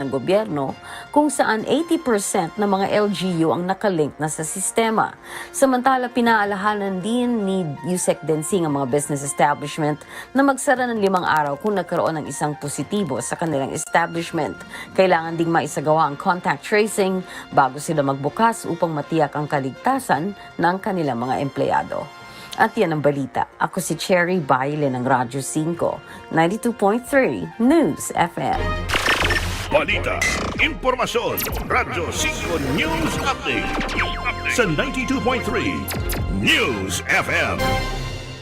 ng gobyerno kung saan 80% ng mga LGU ang nakalink na sa sistema. Samantala, pinaalahanan din ni Yusek Densing ang mga business establishment na magsara ng 5 araw kung nagkaroon ng isang positibo sa kanilang establishment. Kailangan ding maisagawa ang contact tracing bago sila magbukas upang matiyak ang kaligtasan ng kanilang mga empleyado. At yan ang balita. Ako si Cherry Baile ng Radyo 5, 92.3 News FM. Balita, impormasyon, Radyo 5 News Update sa 92.3 News FM.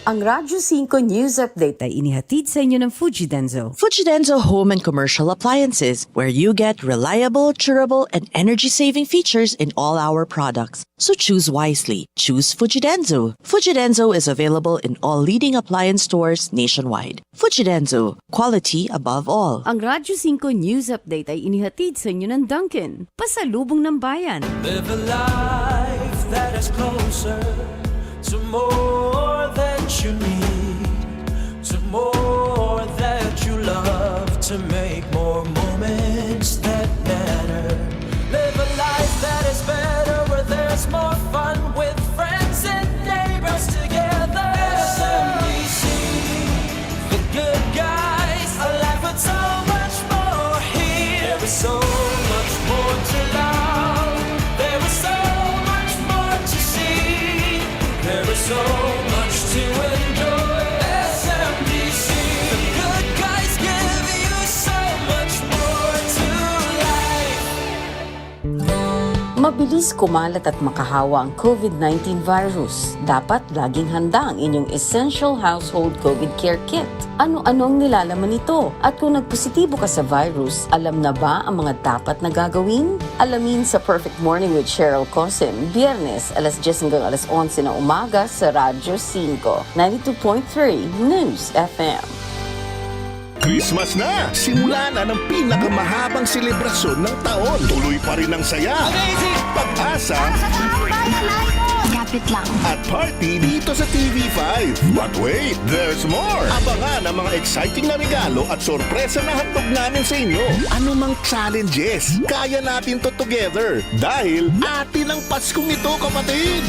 Ang Radyo 5 News Update ay inihatid sa inyo ng Fujidenzo. Fujidenzo Home and Commercial Appliances, where you get reliable, durable, and energy-saving features in all our products. So choose wisely. Choose Fujidenzo. Fujidenzo is available in all leading appliance stores nationwide. Fujidenzo, quality above all. Ang Radyo 5 News Update ay inihatid sa inyo ng Dunkin', pasalubong ng bayan. Live a life that is closer to more that you need, to more that you love, to make more moments that matter. Live a life that is better, where there's more fun with friends and neighbors together. SMBC, the good guys, a life with so much more here. There is so much more to love, there is so much more to see, there is so much to enjoy. SMBC, the good guys give you so much more to life. Mabilis kumalat at makahawa ang COVID-19 virus. Dapat laging handa ang inyong Essential Household COVID Care Kit. Ano-ano ang nilalaman nito? At kung nagpositibo ka sa virus, alam na ba ang mga dapat na gagawin? Alamin sa Perfect Morning with Cheryl Cosim, Biyernes, alas 10 hanggang alas 11 ng umaga sa Radyo 5, 92.3 News FM. Christmas na! Simula na ng pinakamahabang selebrasyon ng taon. Tuloy pa rin ang saya, pag-asa, Kapit lang. at party dito sa TV5. But wait, there's more! Abangan ang mga exciting na regalo at sorpresa na handog namin sa inyo. Ano mang challenges, kaya natin to together. Dahil atin ang Paskong ito, kapatid!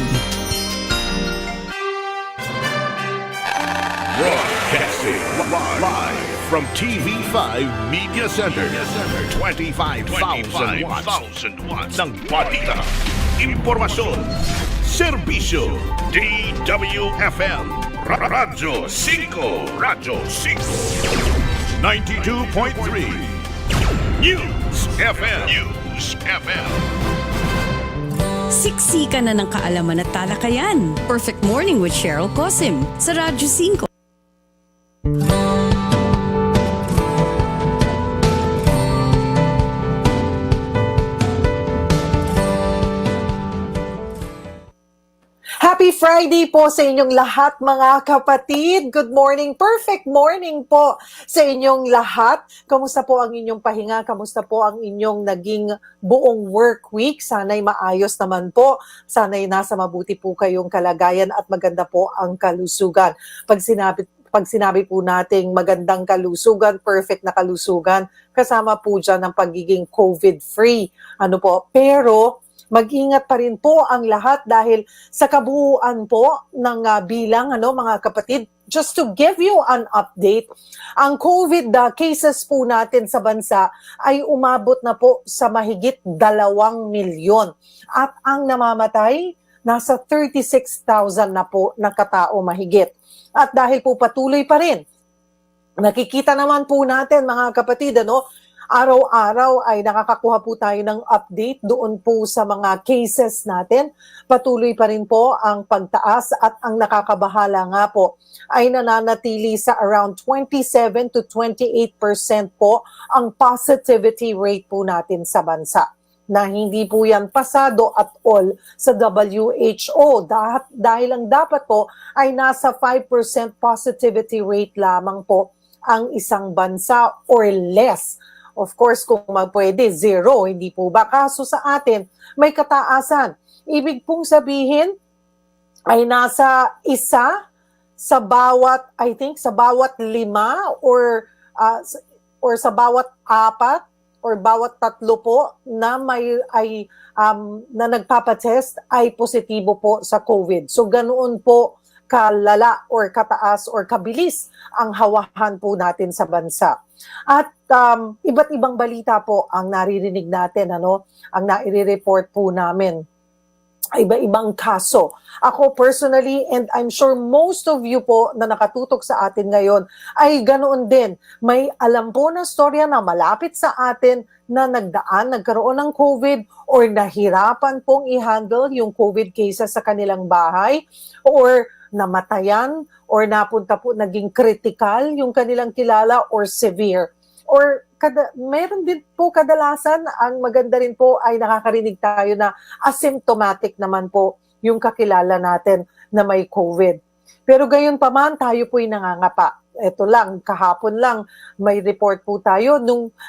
Broadcasting live from TV5 Media Center. 25,000 watts ng balita, impormasyon, serbisyo. DWFM Radyo 5, Radyo 5, 92.3 News FM. Siksikan na ng kaalaman at talakayan. Perfect Morning with Cheryl Cosim sa Radyo 5. Happy Friday po sa inyong lahat mga kapatid. Good morning, perfect morning po sa inyong lahat. Kamusta po ang inyong pahinga? Kamusta po ang inyong naging buong work week? Sana'y maayos naman po. Sana'y nasa mabuti po kayong kalagayan at maganda po ang kalusugan. Pag sinabi po nating magandang kalusugan, perfect na kalusugan, kasama po dyan ang pagiging COVID-free. Pero mag-ingat pa rin po ang lahat dahil sa kabuuan po ng bilang, mga kapatid, just to give you an update, ang COVID cases po natin sa bansa ay umabot na po sa mahigit 2 milyon. At ang namamatay, nasa 36,000 na po na katao mahigit. At dahil po patuloy pa rin, nakikita naman po natin mga kapatid, araw-araw ay nakakakuha po tayo ng update doon po sa mga cases natin. Patuloy pa rin po ang pagtaas at ang nakakabahala nga po ay nananatili sa around 27 to 28% po ang positivity rate po natin sa bansa. Na hindi po yan pasado at all sa WHO. Dahil ang dapat po ay nasa 5% positivity rate lamang po ang isang bansa or less. Of course, kung pwede, 0, hindi po ba? Kaso sa atin, may kataasan. Ibig pong sabihin, ay nasa 1 sa bawat, sa bawat 5 or sa bawat 4 or bawat 3 po na na nagpapatest ay positibo po sa COVID. So ganoon po kalala or kataas or kabilis ang hawahan po natin sa bansa. At iba't ibang balita po ang naririnig natin, ang nai-report po namin. Iba-ibang kaso. Ako personally, and I'm sure most of you po na nakatutok sa atin ngayon, ay ganoon din. May alam po na storya na malapit sa atin na nagkaroon ng COVID or nahirapan pong i-handle yung COVID cases sa kanilang bahay or namatayan or napunta po naging critical yung kanilang kilala or severe. Or meron din po kadalasan, ang maganda rin po ay nakakarinig tayo na asymptomatic naman po yung kakilala natin na may COVID. Pero gayon pa man, tayo po'y nangangapa. Ito lang, kahapon lang, may report po tayo.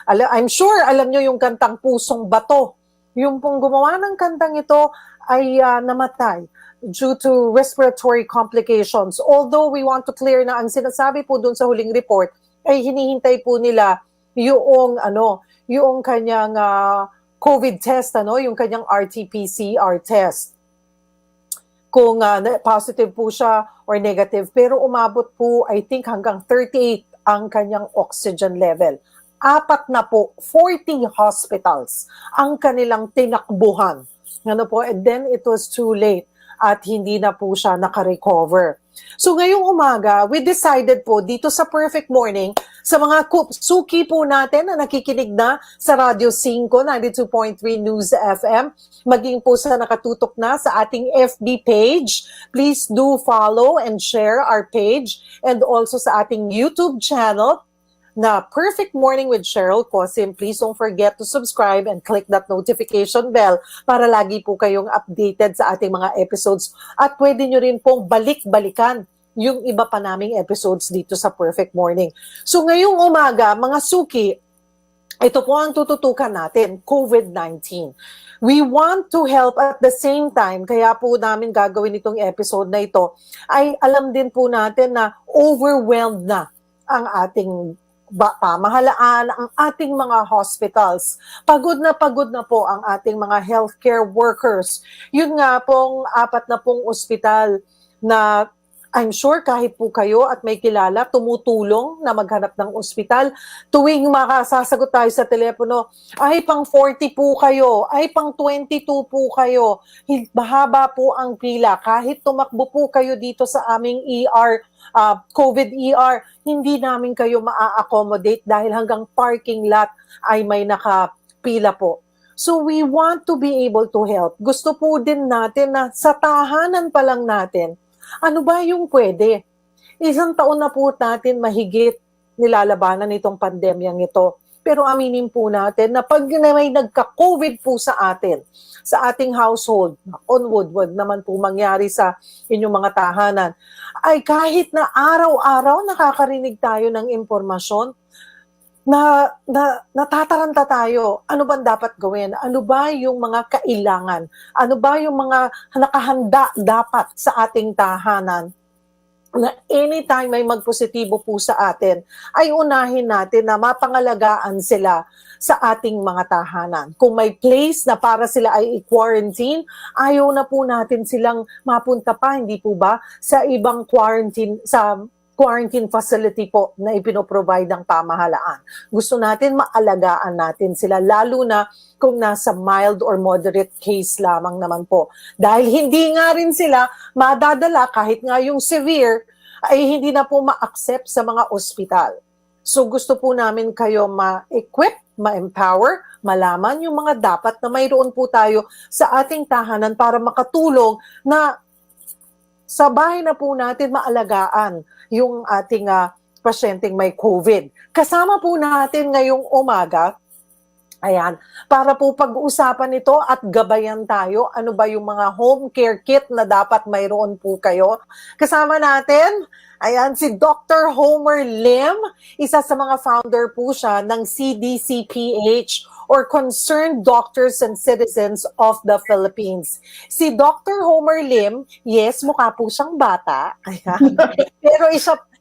I'm sure alam nyo yung kantang Pusong Bato. Yung pong gumawa ng kantang ito ay namatay due to respiratory complications. Although we want to clear na ang sinasabi po dun sa huling report ay hinihintay po nila yung kanyang COVID test, yung kanyang RT-PCR test. Kung positive po siya or negative. Pero umabot po, I think, hanggang 38 ang kanyang oxygen level. 4 na po, 40 hospitals ang kanilang tinakbuhan. And then it was too late at hindi na po siya nakarecover. So ngayong umaga, we decided po dito sa Perfect Morning, sa mga suki po natin na nakikinig na sa Radio 5, 92.3 News FM, maging po sa nakatutok na sa ating FB page, please do follow and share our page, and also sa ating YouTube channel, na Perfect Morning with Cheryl Cosim. Please don't forget to subscribe and click that notification bell para lagi po kayong updated sa ating mga episodes. At pwede nyo rin pong balik-balikan yung iba pa naming episodes dito sa Perfect Morning. So ngayong umaga, mga suki, ito po ang tututukan natin, COVID-19. We want to help at the same time, kaya po namin gagawin itong episode na ito, ay alam din po natin na overwhelmed na ang ating pamahalaan, ang ating mga hospitals. Pagod na po ang ating mga healthcare workers. Yun nga pong 4 na pong ospital na I'm sure kahit po kayo at may kilala, tumutulong na maghanap ng ospital. Tuwing makasasagot tayo sa telepono, ay pang 40 po kayo, ay pang 22 po kayo. Mahaba po ang pila. Kahit tumakbo po kayo dito sa aming ER, COVID ER, hindi namin kayo maa-accommodate dahil hanggang parking lot ay may nakapila po. So we want to be able to help. Gusto po din natin na sa tahanan pa lang natin, ano ba yung pwede? 1 taon na po natin mahigit nilalabanan itong pandemyang ito. Pero aminin po natin na pag may nagka-COVID po sa atin, sa ating household, on wood, wag naman po mangyari sa inyong mga tahanan, ay kahit na araw-araw nakakarinig tayo ng impormasyon, na natataranta tayo, ano bang dapat gawin? Ano ba yung mga kailangan? Ano ba yung mga nakahanda dapat sa ating tahanan? Na anytime may magpositibo po sa atin, ay unahin natin na mapangalagaan sila sa ating mga tahanan. Kung may place na para sila ay i-quarantine, ayaw na po natin silang mapunta pa, hindi po ba, sa ibang quarantine facility po na ipinoprovide ng pamahalaan. Gusto natin maalagaan natin sila, lalo na kung nasa mild or moderate case lamang naman po. Dahil hindi nga rin sila madadala kahit nga yung severe ay hindi na po ma-accept sa mga ospital. So gusto po namin kayo ma-equip, ma-empower, malaman yung mga dapat na mayroon po tayo sa ating tahanan para makatulong na sa bahay na po natin maalagaan yung ating pasyenteng may COVID. Kasama po natin ngayong umaga, ayan, para po pag-uusapan ito at gabayan tayo, ano ba yung mga home care kit na dapat mayroon po kayo. Kasama natin, ayan, si Dr. Homer Lim, isa sa mga founder po siya ng CDCPH or Concerned Doctors and Citizens of the Philippines. Si Dr. Homer Lim, yes, mukha po siyang bata. Ayan. Pero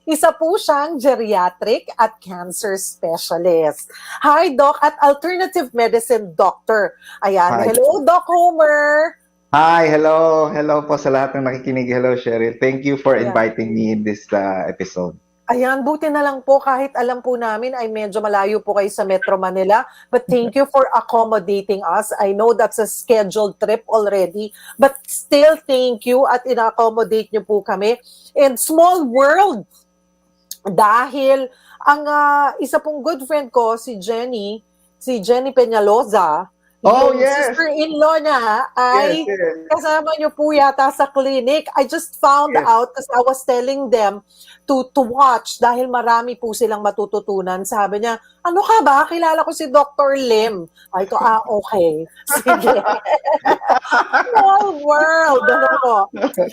Isa po siyang geriatric at cancer specialist. Hi, Doc, at alternative medicine doctor. Ayan, Hi. hello, Doc Homer. Hi, hello. Hello po sa lahat ng nakikinig. Hello, Cheryl. Thank you for Ayan. inviting me in this episode. Ayan, buti na lang po kahit alam po namin ay medyo malayo po kayo sa Metro Manila. But thank you for accommodating us. I know that's a scheduled trip already. But still, thank you at ina-accommodate niyo po kami. And small world. Dahil ang isa pong good friend ko, si Jenny Peñalosa, Oh, yung yes. sister-in-law niya ay Yes. kasama niyo po yata sa clinic. I just found Yes. out because I was telling them to watch dahil marami po silang matututunan. Sabi niya, ano ka ba? Kilala ko si Dr. Lim. Ay, ito, okay. Sige. Small world. Ano po?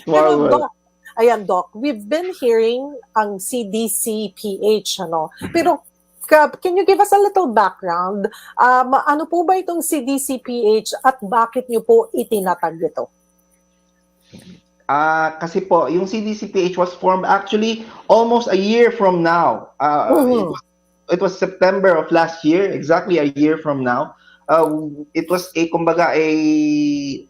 Small world. Doc, ayan, Doc, we've been hearing ang CDCPH, ano? Pero can you give us a little background? Ano po ba itong CDCPH at bakit niyo po itinatag ito? Kasi po, yung CDCPH was formed actually almost a year from now. It was September of last year, exactly a year from now. It was kumbaga a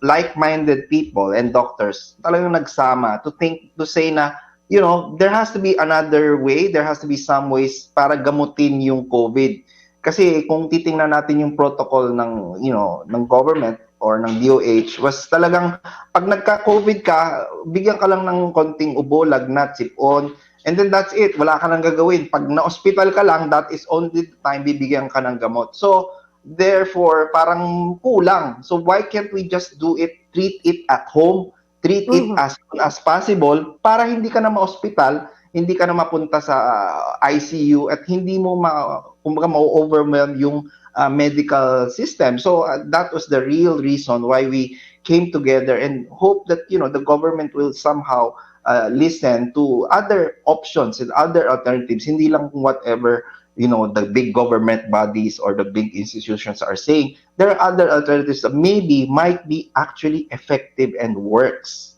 like-minded people and doctors talagang nagsama to say na, you know, there has to be another way, there has to be some ways para gamutin yung COVID. Kasi kung titingnan natin yung protocol ng, you know, ng government or ng DOH, was talagang pag nagka-COVID ka, bigyan ka lang ng konting ubo, lagnat, sipon, and then that's it. Wala ka nang gagawin. Pag na-hospital ka lang, that is only the time bibigyan ka ng gamot. So, therefore, parang kulang. So, why can't we just do it, treat it at home, treat it as soon as possible para hindi ka na ma-hospital, hindi ka na mapunta sa ICU at hindi mo kumbaga ma-overwhelm yung medical system. So that was the real reason why we came together and hope that, you know, the government will somehow listen to other options and other alternatives, hindi lang whatever, you know, the big government bodies or the big institutions are saying. There are other alternatives that maybe might be actually effective and works.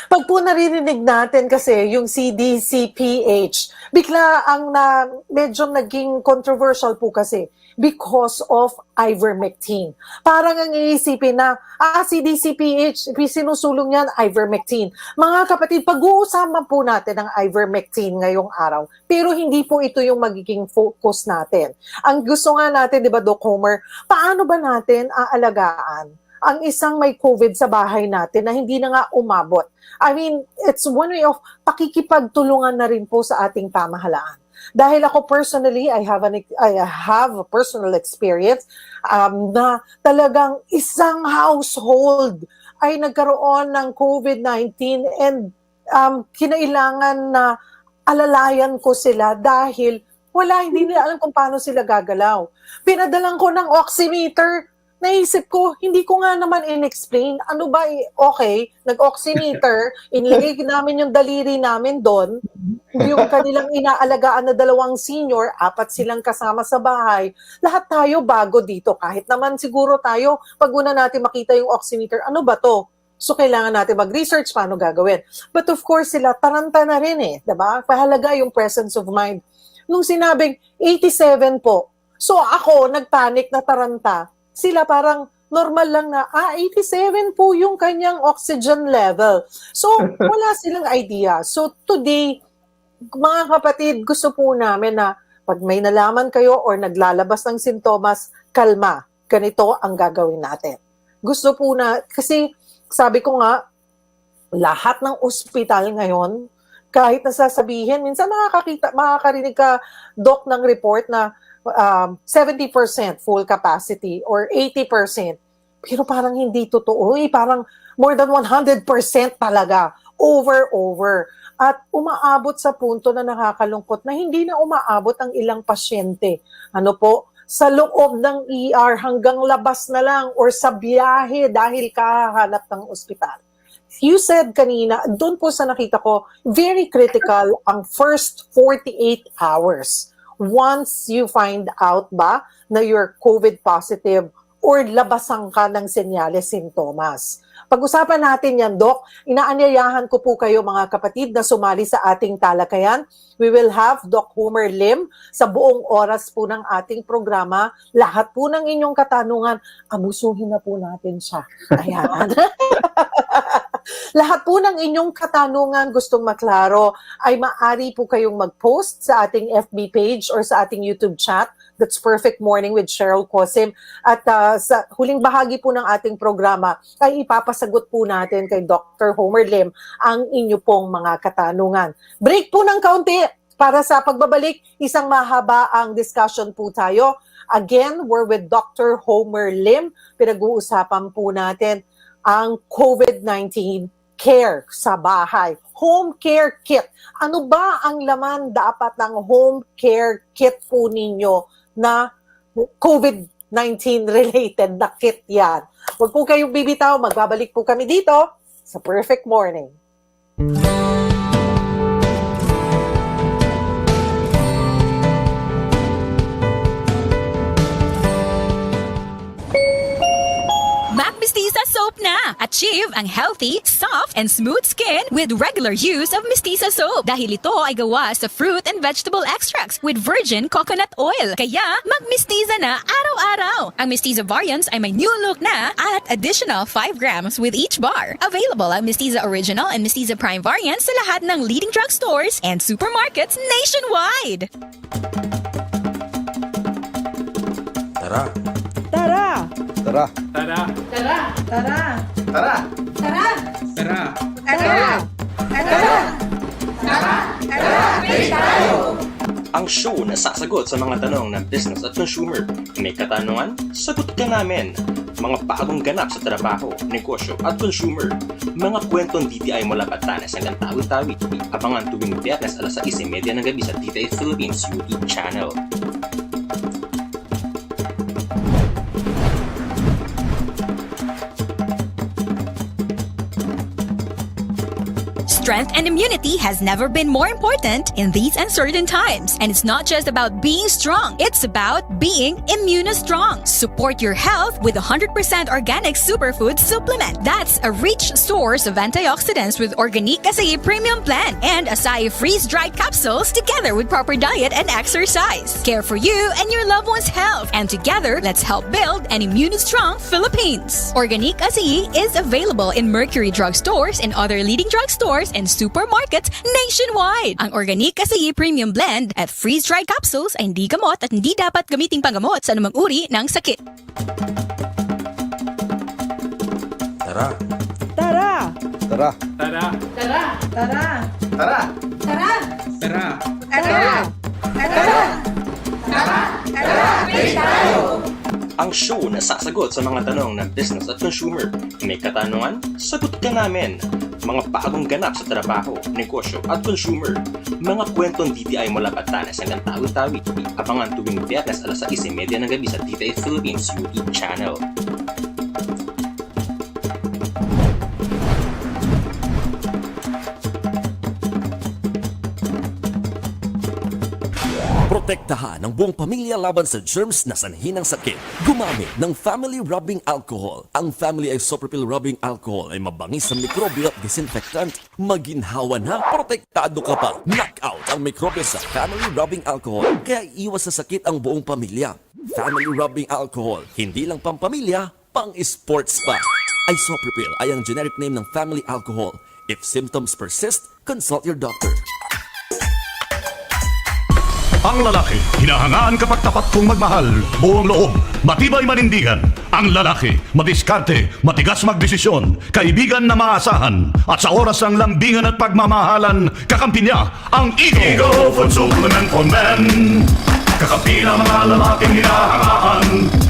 Pag po naririnig natin kasi yung CDCPH, bigla ang medyo naging controversial po kasi because of ivermectin. Parang ang iisipin na, CDCPH, sinusulong yan, ivermectin. Mga kapatid, pag-uusapan po natin ang ivermectin ngayong araw, pero hindi po ito yung magiging focus natin. Ang gusto nga natin, di ba, Doc Homer, paano ba natin aalagaan ang isang may COVID sa bahay natin na hindi na nga umabot? I mean, it's one way of pakikipagtulungan na rin po sa ating pamahalaan. Dahil ako personally, I have a personal experience na talagang isang household ay nagkaroon ng COVID-19 and kinailangan na alalayan ko sila dahil hindi nila alam kung paano sila gagalaw. Pinadalan ko ng oximeter. Naisip ko, hindi ko nga naman in-explain. Ano ba, okay, nag-oximeter, inilagay namin yung daliri namin doon, yung kanilang inaalagaan na 2 senior, 4 silang kasama sa bahay. Lahat tayo bago dito. Kahit naman siguro tayo, pag una natin makita yung oximeter, ano ba to? So, kailangan natin mag-research paano gagawin. But of course, sila taranta na rin diba? Pahalaga yung presence of mind. Nung sinabing 87 po, so ako, nagpanic na taranta, sila parang normal lang na, 87 po yung kanyang oxygen level. So, wala silang idea. So, today, mga kapatid, gusto po namin na pag may nalaman kayo or naglalabas ng sintomas, kalma. Ganito ang gagawin natin. Gusto po na, kasi sabi ko nga, lahat ng ospital ngayon, kahit nasasabihin, minsan makakarinig ka, Doc, ng report na 70% full capacity or 80%. Pero parang hindi totoo. Parang more than 100% talaga. Over. At umaabot sa punto na nakakalungkot na hindi na umaabot ang ilang pasyente. Ano po? Sa loob ng ER hanggang labas na lang or sa biyahe dahil kahanap ng ospital. You said kanina, doon po sa nakita ko, very critical ang first 48 hours. Once you find out ba na you're COVID positive or labasan ka ng senyales, sintomas. Pag-usapan natin yan, Doc. Inaanyayahan ko po kayo mga kapatid na sumali sa ating talakayan. We will have Doc Homer Lim sa buong oras po ng ating programa. Lahat po ng inyong katanungan, abusuhin na po natin siya. Ayan. Lahat po ng inyong katanungan gustong maklaro ay maaari po kayong mag-post sa ating FB page or sa ating YouTube chat. That's Perfect Morning with Cheryl Cosim. At sa huling bahagi po ng ating programa ay ipapasagot po natin kay Dr. Homer Lim ang inyo pong mga katanungan. Break po ng kaunti para sa pagbabalik, isang mahaba ang discussion po tayo. Again, we're with Dr. Homer Lim. Pinag-uusapan po natin ang COVID-19 care sa bahay. Home care kit. Ano ba ang laman dapat ng home care kit po ninyo na COVID-19 related na kit yan? Huwag po kayong bibitaw. Magbabalik po kami dito sa Perfect Morning. Mac Mestiza Soap na! Achieve ang healthy, soft, and smooth skin with regular use of Mestiza Soap. Dahil ito ay gawa sa fruit and vegetable extracts with virgin coconut oil. Kaya, mag-Mestiza na araw-araw! Ang Mestiza variants ay may new look na at additional 5 grams with each bar. Available ang Mestiza Original and Mestiza Prime variants sa lahat ng leading drugstores and supermarkets nationwide. Tara! Tara! Tara! Tara! Tara! Tara! Tara! Tara! Tara! Tara! Tara! Ang show na sasagot sa mga tanong ng business at consumer. May katanungan? Sagot ka namin. Mga bagong ganap sa trabaho, negosyo at consumer. Mga kwentong DTI mula Batanes hanggang Tawi-Tawi. Abangan tuwing Biyernes alas 6:30 ng gabi sa DTI Philippines YouTube channel. Strength and immunity has never been more important in these uncertain times. And it's not just about being strong, it's about being immunostrong. Support your health with 100% organic superfood supplement. That's a rich source of antioxidants with Organic Acai Premium Blend and Acai freeze-dried capsules together with proper diet and exercise. Care for you and your loved one's health. And together, let's help build an immunostrong Philippines. Organic Acai is available in Mercury drugstores and other leading drugstores and supermarkets nationwide. Ang Organic Acai Premium Blend at freeze-dried capsules ay hindi gamot at hindi dapat gamiting panggamot sa anumang uri ng sakit. Tara! Tara! Tara! Tara! Tara! Tara! Tara! Tara! Tara! Tara! Ang show na sasagot sa mga tanong ng business at consumer. May katanungan? Sagot ka namin. Mga bagong ganap sa trabaho, negosyo at consumer. Mga kwentong DTI mula Batanes hanggang Tawi-Tawi. Abangan tuwing Biyernes alas 6:30 ng gabi sa DTI Philippines YouTube channel. Protektahan ang buong pamilya laban sa germs na sanhi ng sakit. Gumamit ng Family Rubbing Alcohol. Ang Family Isopropyl Rubbing Alcohol ay mabangis sa mikrobyo at disinfectant. Maginhawa na, protektado ka pa. Knockout ang mikrobyo sa Family Rubbing Alcohol. Kaya iwas sa sakit ang buong pamilya. Family Rubbing Alcohol, hindi lang pampamilya, pang-sports pa. Isopropyl ay ang generic name ng Family Alcohol. If symptoms persist, consult your doctor. Ang lalaki, hinahangaan kapag tapat kong magmahal, buong loob, matibay manindigan. Ang lalaki, madiskarte, matigas magdesisyon, kaibigan na maasahan. At sa oras ng lambingan at pagmamahalan, kakampi niya ang Eagle Food Supplement for Men. Kakampi na mga lalaking hinahangaan.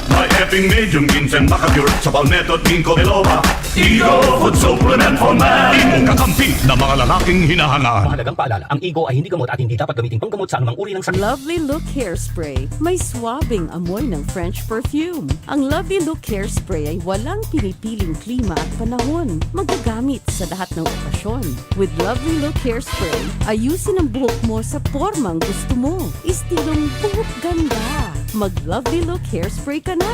May effing medium ginseng makapure sa palmetto at ginkgo biloba. Eagle Food Supplement for Men. Imo kakampi na mga lalaking hinahangaan. Mahalagang paalala, ang Igo ay hindi gamot at hindi dapat gamitin panggamot sa anumang uri ng sakit. Lovely Look Hairspray. May swabbing amoy ng French perfume. Ang Lovely Look Hairspray ay walang pinipiling klima at panahon. Magagamit sa lahat ng okasyon. With Lovely Look Hairspray, ayusin ang buhok mo sa formang gusto mo. Istilong buhok ganda. Mag Lovely Look Hairspray ka na.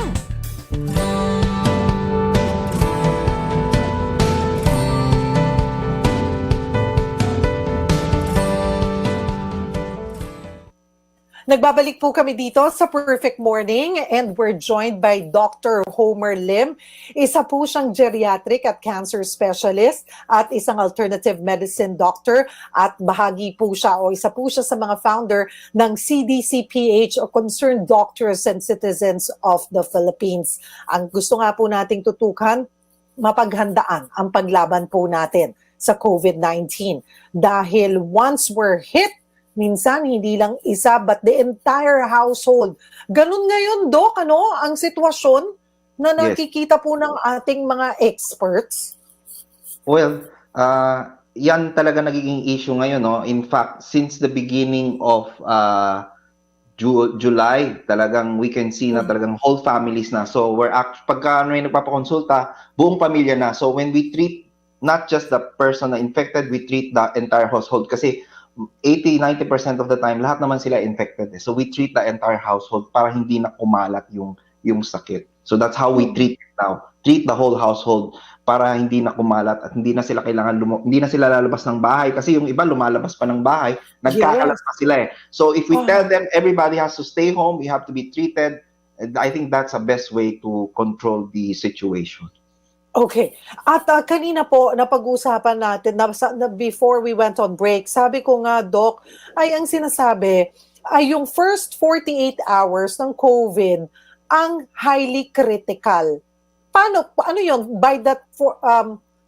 Nagbabalik po kami dito sa Perfect Morning and we're joined by Dr. Homer Lim. Isa po siyang geriatric at cancer specialist at isang alternative medicine doctor at bahagi po siya o isa po siya sa mga founder ng CDCPH o Concerned Doctors and Citizens of the Philippines. Ang gusto nga po nating tutukan, mapaghandaan ang paglaban po natin sa COVID-19. Dahil once we're hit, minsan, hindi lang isa, but the entire household. Ganun ngayon, Doc, ang sitwasyon na nakikita po ng ating mga experts? Well, yan talaga nagiging issue ngayon, no? In fact, since the beginning of July, talagang we can see na talagang whole families na. So, pagka may nagpapakonsulta, buong pamilya na. So, when we treat not just the person na infected, we treat the entire household. Kasi 80-90% of the time, lahat naman sila infected. So we treat the entire household para hindi na kumalat yung sakit. So that's how we treat it now. Treat the whole household para hindi na kumalat at hindi na sila hindi na sila lalabas ng bahay kasi yung iba lumalabas pa ng bahay, nagkakalat pa sila eh. So if we tell them everybody has to stay home, we have to be treated, I think that's the best way to control the situation. Okay. At kanina po, napag-usapan natin na before we went on break, sabi ko nga, Doc, ay ang sinasabi ay yung first 48 hours ng COVID ang highly critical. Ano yun? By that,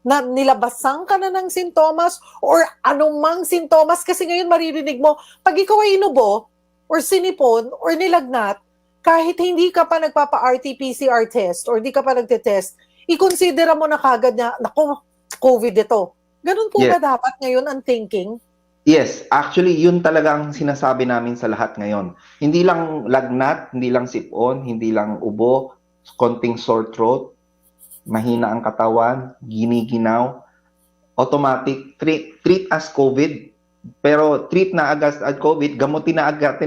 na nilabasan ka na ng sintomas or anumang sintomas? Kasi ngayon maririnig mo, pag ikaw ay inubo or sinipon or nilagnat, kahit hindi ka pa nagpapa-RT-PCR test or di ka pa nagtetest, i-considera mo na kagad na, naku, COVID ito. Ganun po ba dapat ngayon ang thinking? Yes, actually, yun talagang sinasabi namin sa lahat ngayon. Hindi lang lagnat, hindi lang sipon, hindi lang ubo, konting sore throat, mahina ang katawan, giniginaw, automatic, treat as COVID. Pero treat na agad as COVID, gamutin na agad,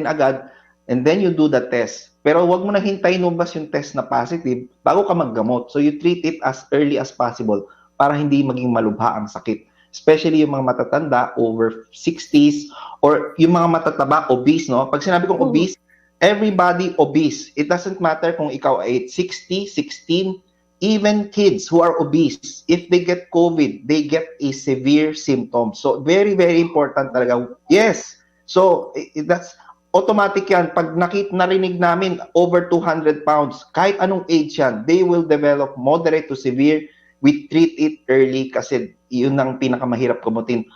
and then you do the test. Pero wag mo na hintayin lumabas yung test na positive bago ka maggamot. So you treat it as early as possible para hindi maging malubha ang sakit. Especially yung mga matatanda, over 60s, or yung mga matataba, obese, no? Pag sinabi kong obese, everybody obese. It doesn't matter kung ikaw ay 60, 16, even kids who are obese, if they get COVID, they get a severe symptom. So very, very important talaga. Yes. So that's automatic yan. Pag narinig namin over 200 pounds, kahit anong age yan, they will develop moderate to severe. We treat it early kasi yun ang pinakamahirap gamutin.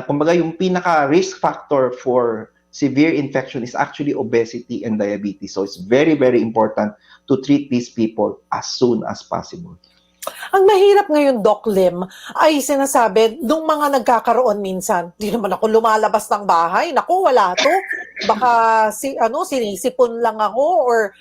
Kumbaga yung pinaka-risk factor for severe infection is actually obesity and diabetes. So it's very, very important to treat these people as soon as possible. Ang mahirap ngayon, Doc Lim, ay sinasabi, nung mga nagkakaroon minsan, di naman ako lumalabas ng bahay, naku, wala to. Baka sinisipon lang ako or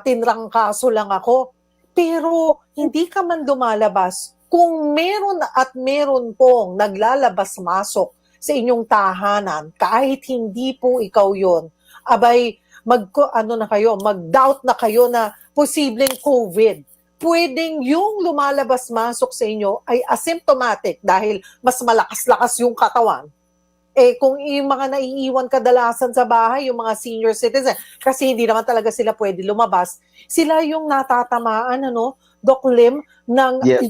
tinrangkaso lang ako. Pero hindi ka man lumalabas, kung meron at meron pong naglalabas-masok sa inyong tahanan, kahit hindi po ikaw yon, abay, mag-doubt na kayo na posibleng COVID. Pwedeng yung lumalabas-masok sa inyo ay asymptomatic dahil mas malakas-lakas yung katawan. Eh kung yung mga naiiwan kadalasan sa bahay, yung mga senior citizen, kasi hindi naman talaga sila pwede lumabas, sila yung natatamaan, Doc Lim,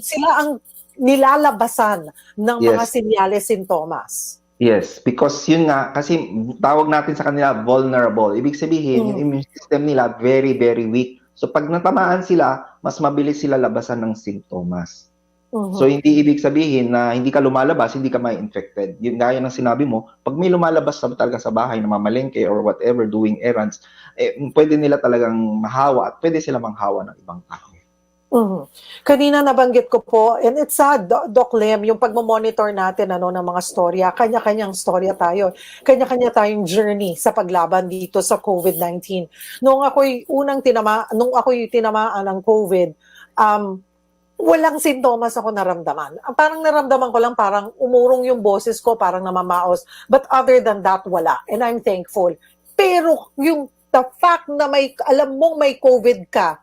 sila ang nilalabasan ng mga senyales, sintomas. Yes, because yun nga, kasi tawag natin sa kanila vulnerable. Ibig sabihin, yung immune system nila very, very weak. So pag natamaan sila, mas mabilis sila labasan ng sintomas. So hindi ibig sabihin na hindi ka lumalabas, hindi ka ma-infected. Yun gaya ng sinabi mo, pag may lumalabas talaga sa bahay na mamalengke or whatever, doing errands, pwede nila talagang mahawa at pwede sila manghawa ng ibang tao. Kanina nabanggit ko po, and it's sad, Doc Lim, yung pagmamonitor natin ng mga storya, kanya-kanyang storya tayo, kanya-kanya tayong journey sa paglaban dito sa COVID-19. Nung ako'y tinamaan ng COVID, walang sintomas ako naramdaman. Parang naramdaman ko lang, parang umurong yung boses ko, parang namamaos. But other than that, wala. And I'm thankful. Pero yung the fact na alam mong may COVID ka,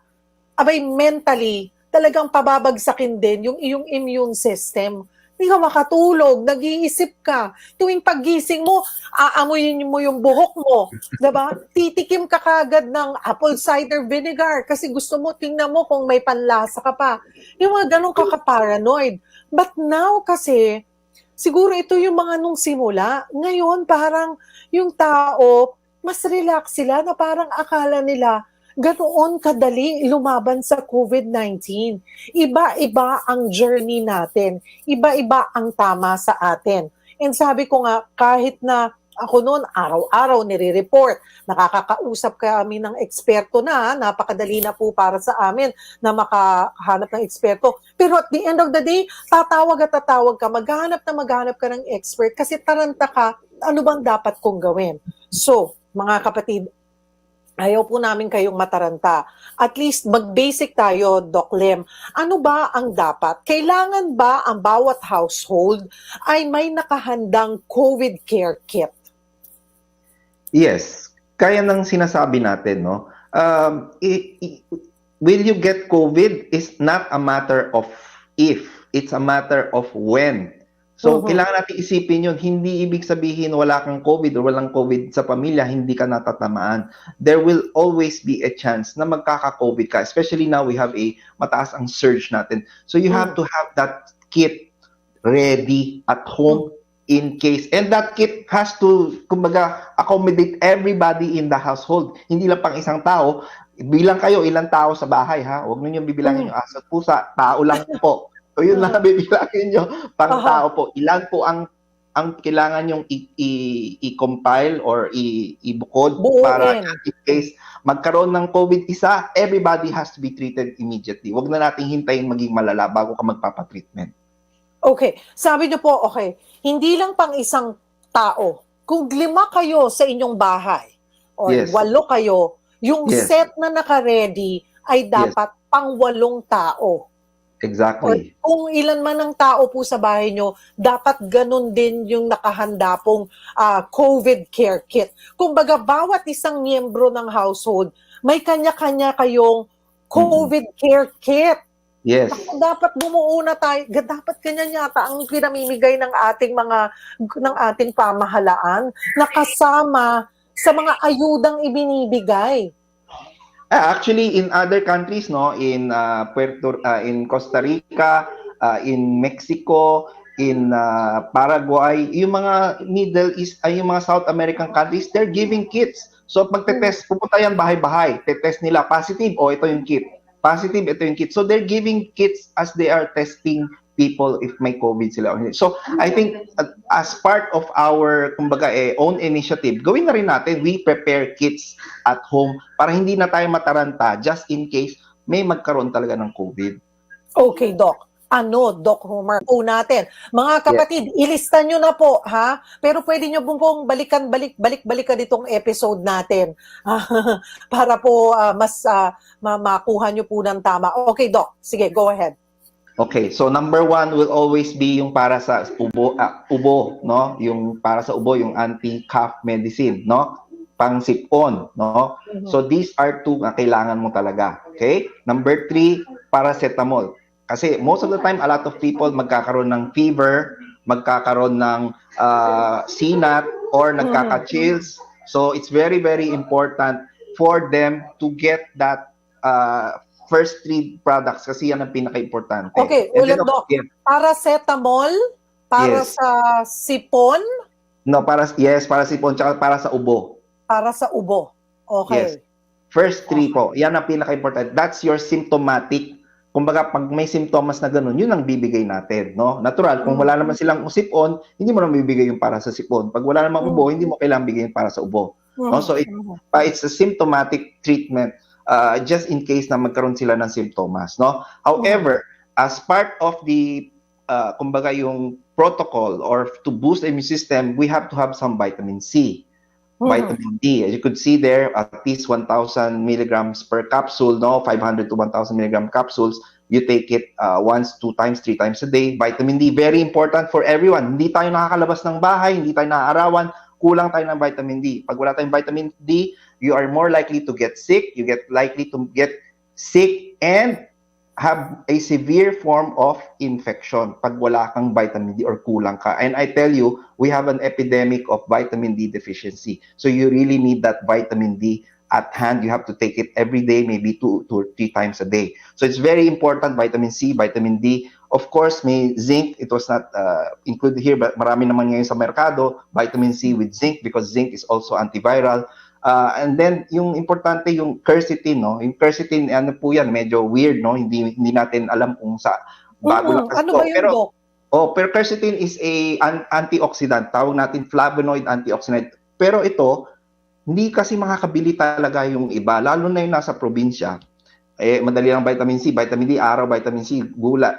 abay mentally, talagang pababagsakin din yung iyong immune system. Hindi ka makatulog, nag-iisip ka. Tuwing paggising mo, aamuyin mo yung buhok mo. Diba? Titikim ka kagad ng apple cider vinegar kasi gusto mo, tingnan mo kung may panlasa ka pa. Yung mga ganun kaka-paranoid. But now kasi, siguro ito yung mga nung simula. Ngayon, parang yung tao, mas relax sila na parang akala nila, ganoon kadali lumaban sa COVID-19. Iba-iba ang journey natin. Iba-iba ang tama sa atin. And sabi ko nga, kahit na ako noon, araw-araw nire-report, nakakausap kami ng eksperto na, napakadali na po para sa amin na makahanap ng eksperto. Pero at the end of the day, tatawag at tatawag ka, maghanap ka ng expert kasi taranta ka, ano bang dapat kong gawin? So, mga kapatid, ayaw po namin kayong mataranta. At least mag-basic tayo, Doc Lem. Ano ba ang dapat? Kailangan ba ang bawat household ay may nakahandang COVID care kit? Yes, kaya ng sinasabi natin, no? Will you get COVID is not a matter of if, it's a matter of when. So, kailangan natin isipin yun. Hindi ibig sabihin wala kang COVID o walang COVID sa pamilya, hindi ka natatamaan. There will always be a chance na magkaka-COVID ka. Especially now, we have a mataas ang surge natin. So, you have to have that kit ready at home in case. And that kit has to, kumbaga, accommodate everybody in the household. Hindi lang pang isang tao. Bilang kayo, ilang tao sa bahay, ha? Huwag ninyong bibilangin yung aso at pusa. Tao lang po. So yun lang bibilangin nyo, pang tao po. Ilan po ang kailangan yung i-compile or i-bukod para in case magkaroon ng COVID isa, everybody has to be treated immediately. Huwag na nating hintayin maging malala bago ka magpapatreatment. Okay. Sabi niyo po, okay, hindi lang pang isang tao. Kung 5 kayo sa inyong bahay or 8 kayo, yung set na naka-ready ay dapat pang 8 tao. Exactly. Kung ilan man ang tao po sa bahay nyo, dapat ganun din yung nakahanda pong COVID care kit. Kumbaga, bawat isang miyembro ng household, may kanya-kanya kayong COVID care kit. Yes. Dapat bumuo na tayo. Dapat ganyan yata ang pinamimigay ng ating pamahalaan na kasama sa mga ayudang ibinibigay. Actually, in other countries, no, in in Costa Rica, in Mexico, in Paraguay, yung mga Middle East, yung mga South American countries, they're giving kits. So pagte-test, pupunta yan bahay-bahay, te-test nila, positive, ito yung kit. Positive, ito yung kit. So they're giving kits as they are testing people if may COVID sila. So I think as part of our kumbaga own initiative, gawin na rin natin, we prepare kits at home para hindi na tayo mataranta just in case may magkaroon talaga ng COVID. Okay, Doc. Doc Homer? Po natin. Mga kapatid, ilista nyo na po, ha? Pero pwede nyo pong balik-balikan itong episode natin para po mas makuha nyo po ng tama. Okay, Doc. Sige, go ahead. Okay, so number 1 will always be yung para sa ubo, no? Yung para sa ubo, yung anti-cough medicine, no? Pang-sipon, no? So these are 2 na kailangan mo talaga, okay? Number 3, paracetamol. Kasi most of the time, a lot of people magkakaroon ng fever, magkakaroon ng sinat, or nagkaka-chills. So it's very, very important for them to get that first 3 products kasi yan ang pinaka-importante. Okay, ulit, Doc. Paracetamol, para sa sipon? No, para sa sipon, tsaka para sa ubo. Para sa ubo. Okay. Yes. First 3 po, yan ang pinaka-importante. That's your symptomatic. Kumbaga, pag may simptomas na ganun, yun ang bibigay natin, no? Natural, kung wala naman silang sipon, hindi mo naman bibigay yung para sa sipon. Pag wala naman ubo, hindi mo kailangan bigay yung para sa ubo. No? So, it's a symptomatic treatment. Just in case na magkaroon sila ng simptomas, no? However, as part of the kumbaga yung protocol or to boost the immune system, we have to have some vitamin C, vitamin D. As you could see there, at least 1,000 milligrams per capsule, no? 500 to 1,000 milligram capsules. You take it once, 2 times, 3 times a day. Vitamin D, very important for everyone. Hindi tayo nakakalabas ng bahay, hindi tayo naaarawan, kulang tayo ng vitamin D. Pag wala tayong vitamin D, you are more likely to get sick. You get likely to get sick and have a severe form of infection pag wala kang vitamin D or kulang ka. And I tell you, we have an epidemic of vitamin D deficiency. So you really need that vitamin D at hand. You have to take it every day, maybe two or three times a day. So it's very important, vitamin C, vitamin D. Of course, may zinc. It was not included here, but marami naman ngayon sa merkado, vitamin C with zinc because zinc is also antiviral. And then yung importante yung quercetin, no? Yung quercetin, ano po yan, medyo weird, no? Hindi natin alam kung sa bago lang kasi Ano to. ba yun, Doc? Pero quercetin is an antioxidant. Tawag natin flavonoid antioxidant. Pero ito, hindi kasi makakabili talaga yung iba, lalo na yung nasa probinsya. Madali lang vitamin C, vitamin D, araw, vitamin C, gula,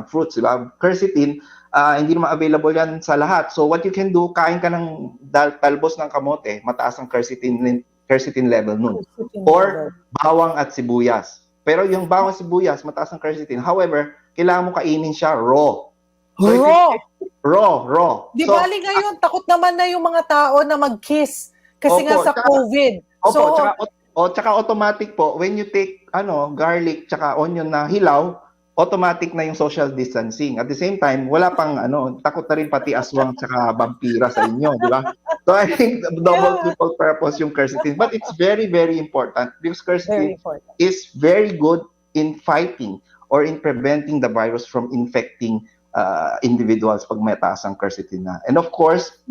fruits, di ba? Quercetin, hindi naman available yan sa lahat. So what you can do, kain ka ng talbos ng kamote, mataas ang quercetin level nun. Or bawang at sibuyas. Pero yung bawang at sibuyas, mataas ang quercetin. However, kailangan mo kainin siya raw. So raw. Di So, bali ngayon, takot naman na yung mga tao na mag-kiss kasi nga sa COVID. Opo, tsaka automatic po, when you take garlic tsaka onion na hilaw, automatic na yung social distancing. At the same time, wala pang takot na rin pati aswang tsaka vampira sa inyo, di ba? So I think triple purpose yung quercetin. But it's very, very important because quercetin is very good in fighting or in preventing the virus from infecting individuals pag may taas ang quercetin na. And of course,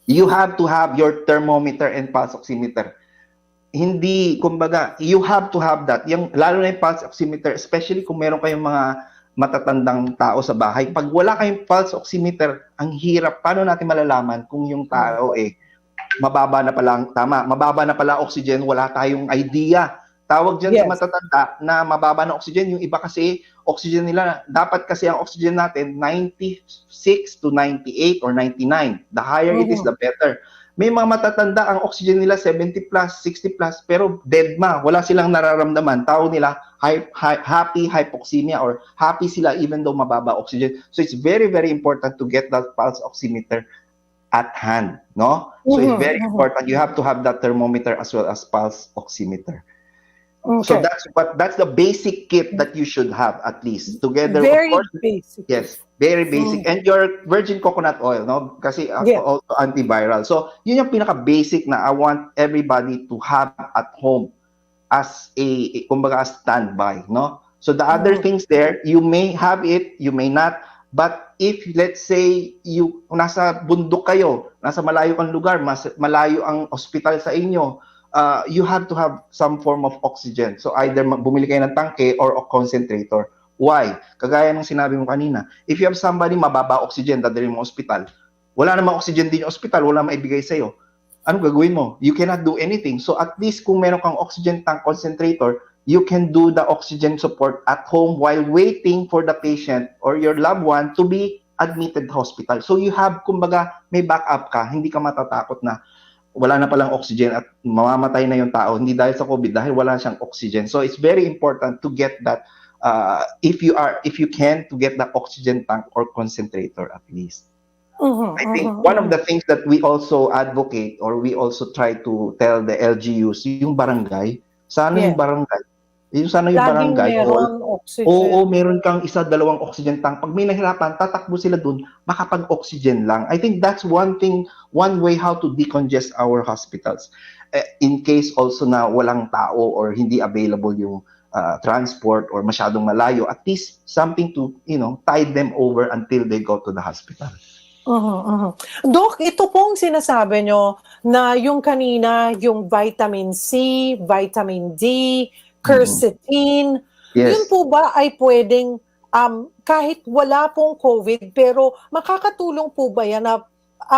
you have to have your thermometer and pulse oximeter. Hindi, kumbaga, you have to have that. Lalo na yung pulse oximeter, especially kung meron kayong mga matatandang tao sa bahay. Pag wala kayong pulse oximeter, ang hirap. Paano natin malalaman kung yung tao mababa na pala oxygen, wala tayong idea. Tawag dyan sa matatanda na mababa na oxygen. Yung iba kasi, oxygen nila, dapat kasi ang oxygen natin, 96 to 98 or 99. The higher it is, the better. May mga matatanda, ang oxygen nila 70 plus, 60 plus, pero dead ma. Wala silang nararamdaman. Tawag nila happy hypoxemia or happy sila even though mababa oxygen. So it's very, very important to get that pulse oximeter at hand, no? So it's very important. You have to have that thermometer as well as pulse oximeter. So that's the basic kit that you should have at least together. Very of course, basic. Yes, very basic. And your virgin coconut oil, no? Kasi also antiviral. So yun yung pinaka-basic na I want everybody to have at home as kumbaga standby, no? So the other things there, you may have it, you may not. But if let's say nasa bundok kayo, nasa malayo kang lugar, malayo ang ospital sa inyo, you have to have some form of oxygen. So either bumili kayo ng tangke or a concentrator. Why? Kagaya ng sinabi mo kanina, if you have somebody mababa oxygen, dadalhin mo hospital, wala namang oxygen din yung hospital, wala maibigay sa'yo. Anong gagawin mo? You cannot do anything. So at least kung meron kang oxygen tank concentrator, you can do the oxygen support at home while waiting for the patient or your loved one to be admitted hospital. So you have, kumbaga, may backup ka, hindi ka matatakot na wala na palang oxygen at mamamatay na yung tao, hindi dahil sa COVID, dahil wala siyang oxygen. So it's very important to get that, if you can, to get the oxygen tank or concentrator at least. I think one of the things that we also advocate or we also try to tell the LGUs, yung barangay, sana yung barangay, Laging meron oxygen. Oo, meron kang isa, dalawang oxygen tank. Pag may nahirapan, tatakbo sila dun, makapag-oxygen lang. I think that's one way how to decongest our hospitals. In case also na walang tao or hindi available yung transport or masyadong malayo, at least something to, tide them over until they go to the hospital. Doc, ito pong sinasabi nyo na yung kanina, yung vitamin C, vitamin D, quercetin, yun po ba ay pwedeng kahit wala pong COVID, pero makakatulong po ba yan na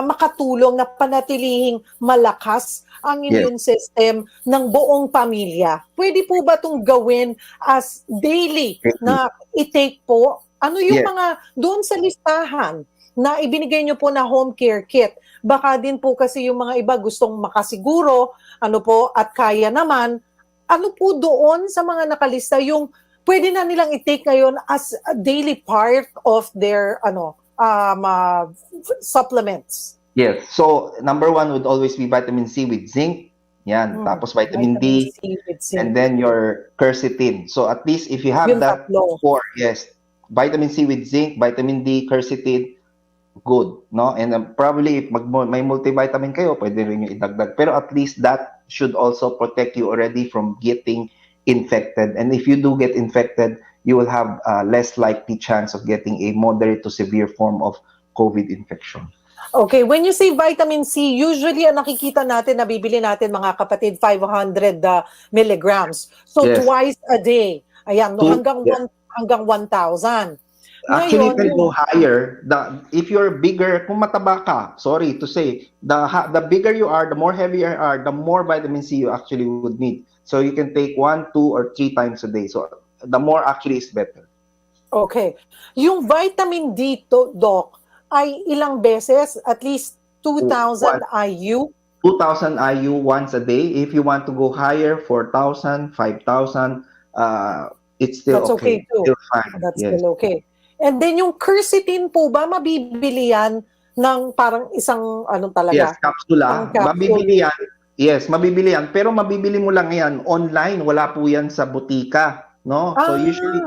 makatulong na panatilihing malakas ang immune system ng buong pamilya? Pwede po ba itong gawin as daily na i-take po? Ano yung mga doon sa listahan na ibinigay nyo po na home care kit? Baka din po kasi yung mga iba gustong makasiguro, at kaya naman, ano po doon sa mga nakalista yung pwede na nilang i-take ngayon as a daily part of their supplements? Yes. So number one would always be vitamin C with zinc, Yan. Tapos vitamin D, C with zinc. and then your quercetin. So at least if you have Yung that tatlo. four, yes, vitamin C with zinc, vitamin D, quercetin, good, no? And probably if may multivitamin kayo, pwede rin yung idagdag. Pero at least that should also protect you already from getting infected. And if you do get infected, you will have less likely chance of getting a moderate to severe form of COVID infection. Okay, when you say vitamin C, usually ang nakikita natin, nabibili natin mga kapatid, 500 milligrams. So Yes. twice a day. Ayan, no, Two- hanggang 1,000. Actually, Ngayon, you can go higher. If you're bigger, kung mataba ka, sorry to say, the bigger you are, the more heavier you are, the more vitamin C you actually would need. So you can take 1, 2, or 3 times a day. So the more actually is better. Okay. Yung vitamin D, Doc, ay ilang beses? At least 2,000 IU? 2,000 IU once a day. If you want to go higher, 4,000, 5,000, it's still That's okay too. Still fine. That's Yes. still okay. And then yung quercetin po ba, mabibili yan ng parang isang anong talaga? Yes, kapsula. Ang capsule. Mabibili yan. Yes, mabibili yan. Pero mabibili mo lang yan online. Wala po yan sa butika. No? So usually,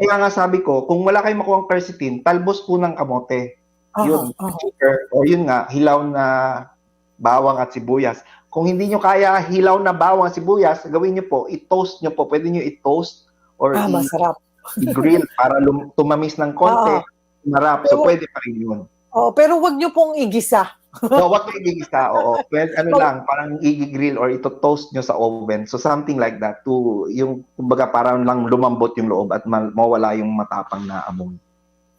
kaya nga sabi ko, kung wala kayong makuha ng quercetin, talbos po ng kamote. Yun. O yun nga, hilaw na bawang at sibuyas. Kung hindi nyo kaya hilaw na bawang at sibuyas, gawin nyo po, i-toast nyo po. Pwede nyo i-toast or Masarap. i-grill para tumamis ng konti. Marap. So, Pero- pwede pa rin yun. Oh, pero wag nyo pong igisa. So, wag kayo gigisa. Oo. Pwede, lang, parang i-grill or ito-toast nyo sa oven. So, something like that to, yung, kumbaga, parang lang lumambot yung loob at mawala yung matapang na amoy.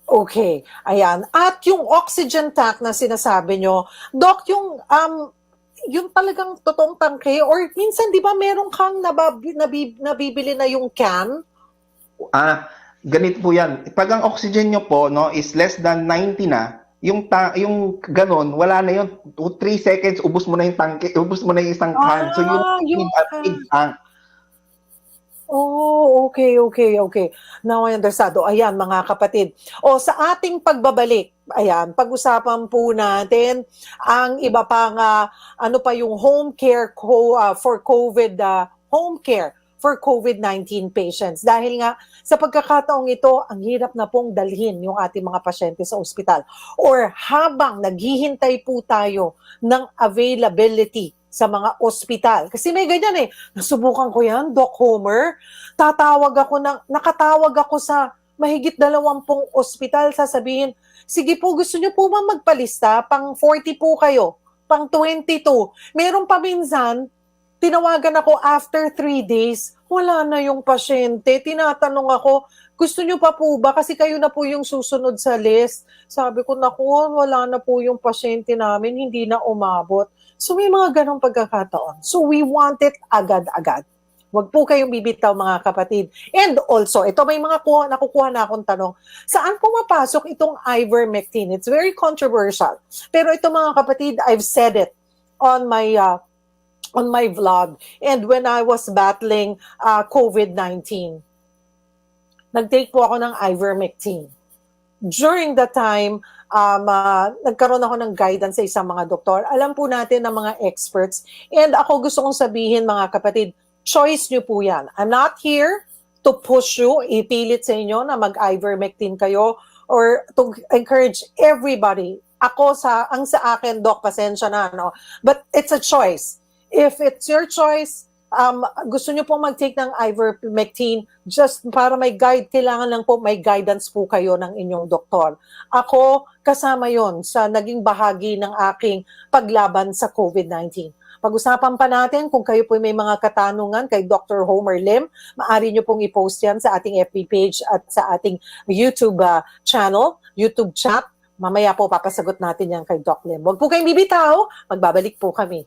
Okay, ayan. At yung oxygen tank na sinasabi nyo, Doc, yung talagang totoong tangke, or minsan di ba meron kang nabibili na yung can? Ganito po yan. Pag ang oxygen nyo po, no, is less than 90 na, yung ganon, wala na yun. 3 seconds, ubus mo na yung tangke, ubus mo na yung isang can. So, yung big tank. Oh, okay. Now I understand. O, ayan, mga kapatid. O, sa ating pagbabalik, ayan, pag-usapan po natin ang iba pang, ano pa yung home care for COVID, home care for COVID-19 patients. Dahil nga, sa pagkakataong ito, ang hirap na pong dalhin yung ating mga pasyente sa ospital. Or habang naghihintay po tayo ng availability sa mga ospital. Kasi may ganyan nasubukan ko yan, Doc Homer. Nakatawag ako sa mahigit 20 ospital, sasabihin, sige po, gusto nyo po ba magpalista? Pang 40 po kayo, pang 22. Meron pa minsan, tinawagan ako after 3 days, wala na yung pasyente. Tinatanong ako, gusto nyo pa po ba? Kasi kayo na po yung susunod sa list. Sabi ko, naku, wala na po yung pasyente namin, hindi na umabot. So may mga ganong pagkakataon. So we want it agad-agad. Huwag po kayong bibitaw, mga kapatid. And also, ito may mga nakukuha na akong tanong, saan pumapasok itong ivermectin? It's very controversial. Pero ito, mga kapatid, I've said it on my vlog and when I was battling COVID-19. Nag-take po ako ng ivermectin. During the time, nagkaroon ako ng guidance sa isang mga doktor. Alam po natin ng mga experts. And ako gusto kong sabihin, mga kapatid, choice nyo po yan. I'm not here to push you, ipilit sa inyo na mag-ivermectin kayo or to encourage everybody. Ang sa akin, Doc, pasensya na, no? But it's a choice. If it's your choice, gusto nyo pong mag-take ng ivermectin, just para may guide, kailangan lang po may guidance po kayo ng inyong doktor. Ako, kasama yon sa naging bahagi ng aking paglaban sa COVID-19. Pag-usapan pa natin kung kayo po may mga katanungan kay Dr. Homer Lim, maaari nyo pong i-post yan sa ating FB page at sa ating YouTube channel, YouTube chat. Mamaya po papasagot natin yan kay Doc Lim. Huwag po kayong bibitaw, magbabalik po kami.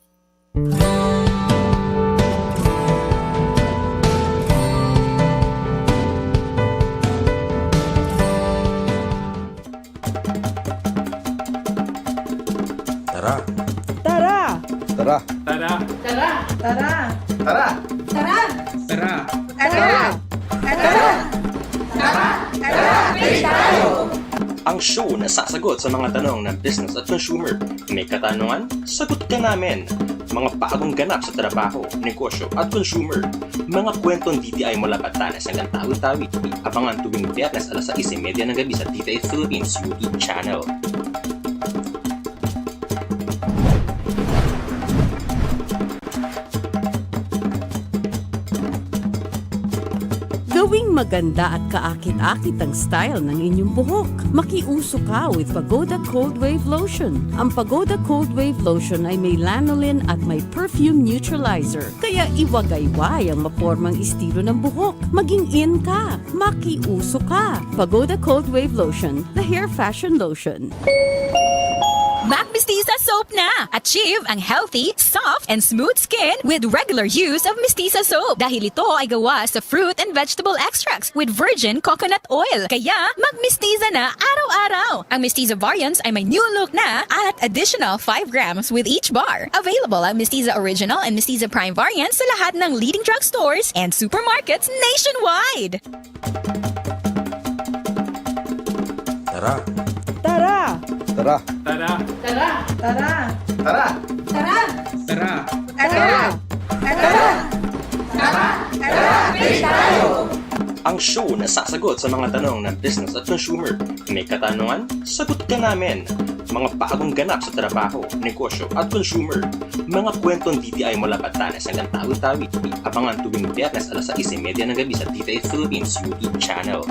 Tara! Tara! Tara! Tara! Tara! Tara! Tara! Tara! Tara! Tara! Ang show na sasagot sa mga tanong ng business at consumer. May katanungan? Sagot ka namin. mga bagong ganap sa trabaho, negosyo at consumer, mga kwentong DTI mula Batanes hanggang Tawi-Tawi. Abangan tuwing Biyernes alas 6:30 ng gabi sa DTI Philippines YouTube channel. Gawing maganda at kaakit-akit ang style ng inyong buhok. Makiuso ka with Pagoda Cold Wave Lotion. Ang Pagoda Cold Wave Lotion ay may lanolin at may perfume neutralizer. Kaya iwagayway ang mapormang estilo ng buhok. Maging in ka. Makiuso ka. Pagoda Cold Wave Lotion, the hair fashion lotion. Mac Mestiza Soap na! Achieve ang healthy, soft, and smooth skin with regular use of Mestiza Soap. Dahil ito ay gawa sa fruit and vegetable extracts with virgin coconut oil. Kaya, mag-Mestiza na araw-araw! Ang Mestiza variants ay may new look na at additional 5 grams with each bar. Available ang Mestiza Original and Mestiza Prime variants sa lahat ng leading drugstores and supermarkets nationwide. Tara! Tara! Tara! Tara! Tara! Tara! Tara! Tara! Tara! Tara! Tara! Ang show na sasagot sa mga tanong ng business at consumer. May katanungan? Sagot ka namin! Mga bagong ganap sa trabaho, negosyo at consumer. Mga kwentong DTI mula Batanes hanggang Tawi-Tawi. Abangan tuwing Biyernes alas 6:30 ng gabi sa DTI Philippines YouTube channel.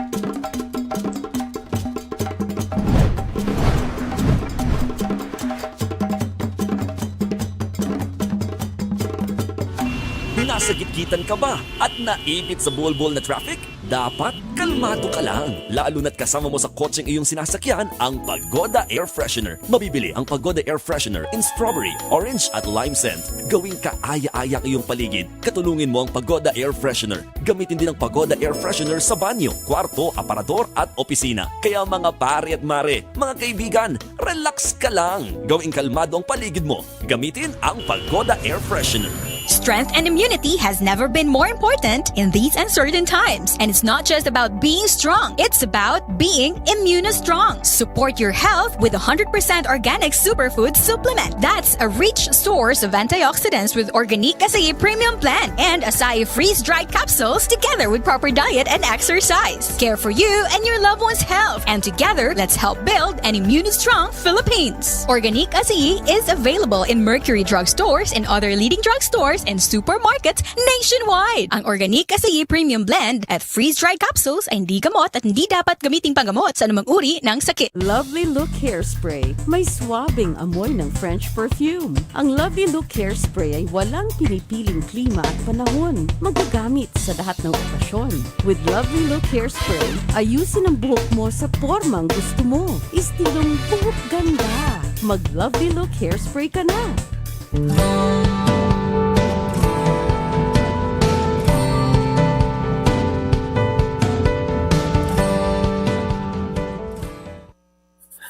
Nasa gitgitan ka ba at naipit sa bulbul na traffic? Dapat kalmado ka lang. Lalo na't kasama mo sa kotseng iyong sinasakyan ang Pagoda Air Freshener. Mabibili ang Pagoda Air Freshener in strawberry, orange at lime scent. Gawing kaaya-aya ang iyong paligid. Katulungin mo ang Pagoda Air Freshener. Gamitin din ang Pagoda Air Freshener sa banyo, kwarto, aparador at opisina. Kaya mga pare at mare, mga kaibigan, relax ka lang. Gawing kalmado ang paligid mo. Gamitin ang Pagoda Air Freshener. Strength and immunity has never been more important in these uncertain times. And it's not just about being strong, it's about being immunostrong. Support your health with 100% organic superfood supplement. That's a rich source of antioxidants with Organic Acai Premium Blend and Acai freeze-dried capsules together with proper diet and exercise. Care for you and your loved one's health. And together, let's help build an immunostrong Philippines. Organic Acai is available in Mercury drugstores and other leading drugstores and supermarkets nationwide. Ang Organic Acai Premium Blend at freeze-dried capsules ay hindi gamot at hindi dapat gamiting panggamot sa anumang uri ng sakit. Lovely Look Hairspray. May swabbing amoy ng French perfume. Ang Lovely Look Hairspray ay walang pinipiling klima at panahon. Magagamit sa lahat ng okasyon. With Lovely Look Hairspray, ayusin ang buhok mo sa formang gusto mo. Istilong buhok ganda. Mag Lovely Look Hairspray ka na.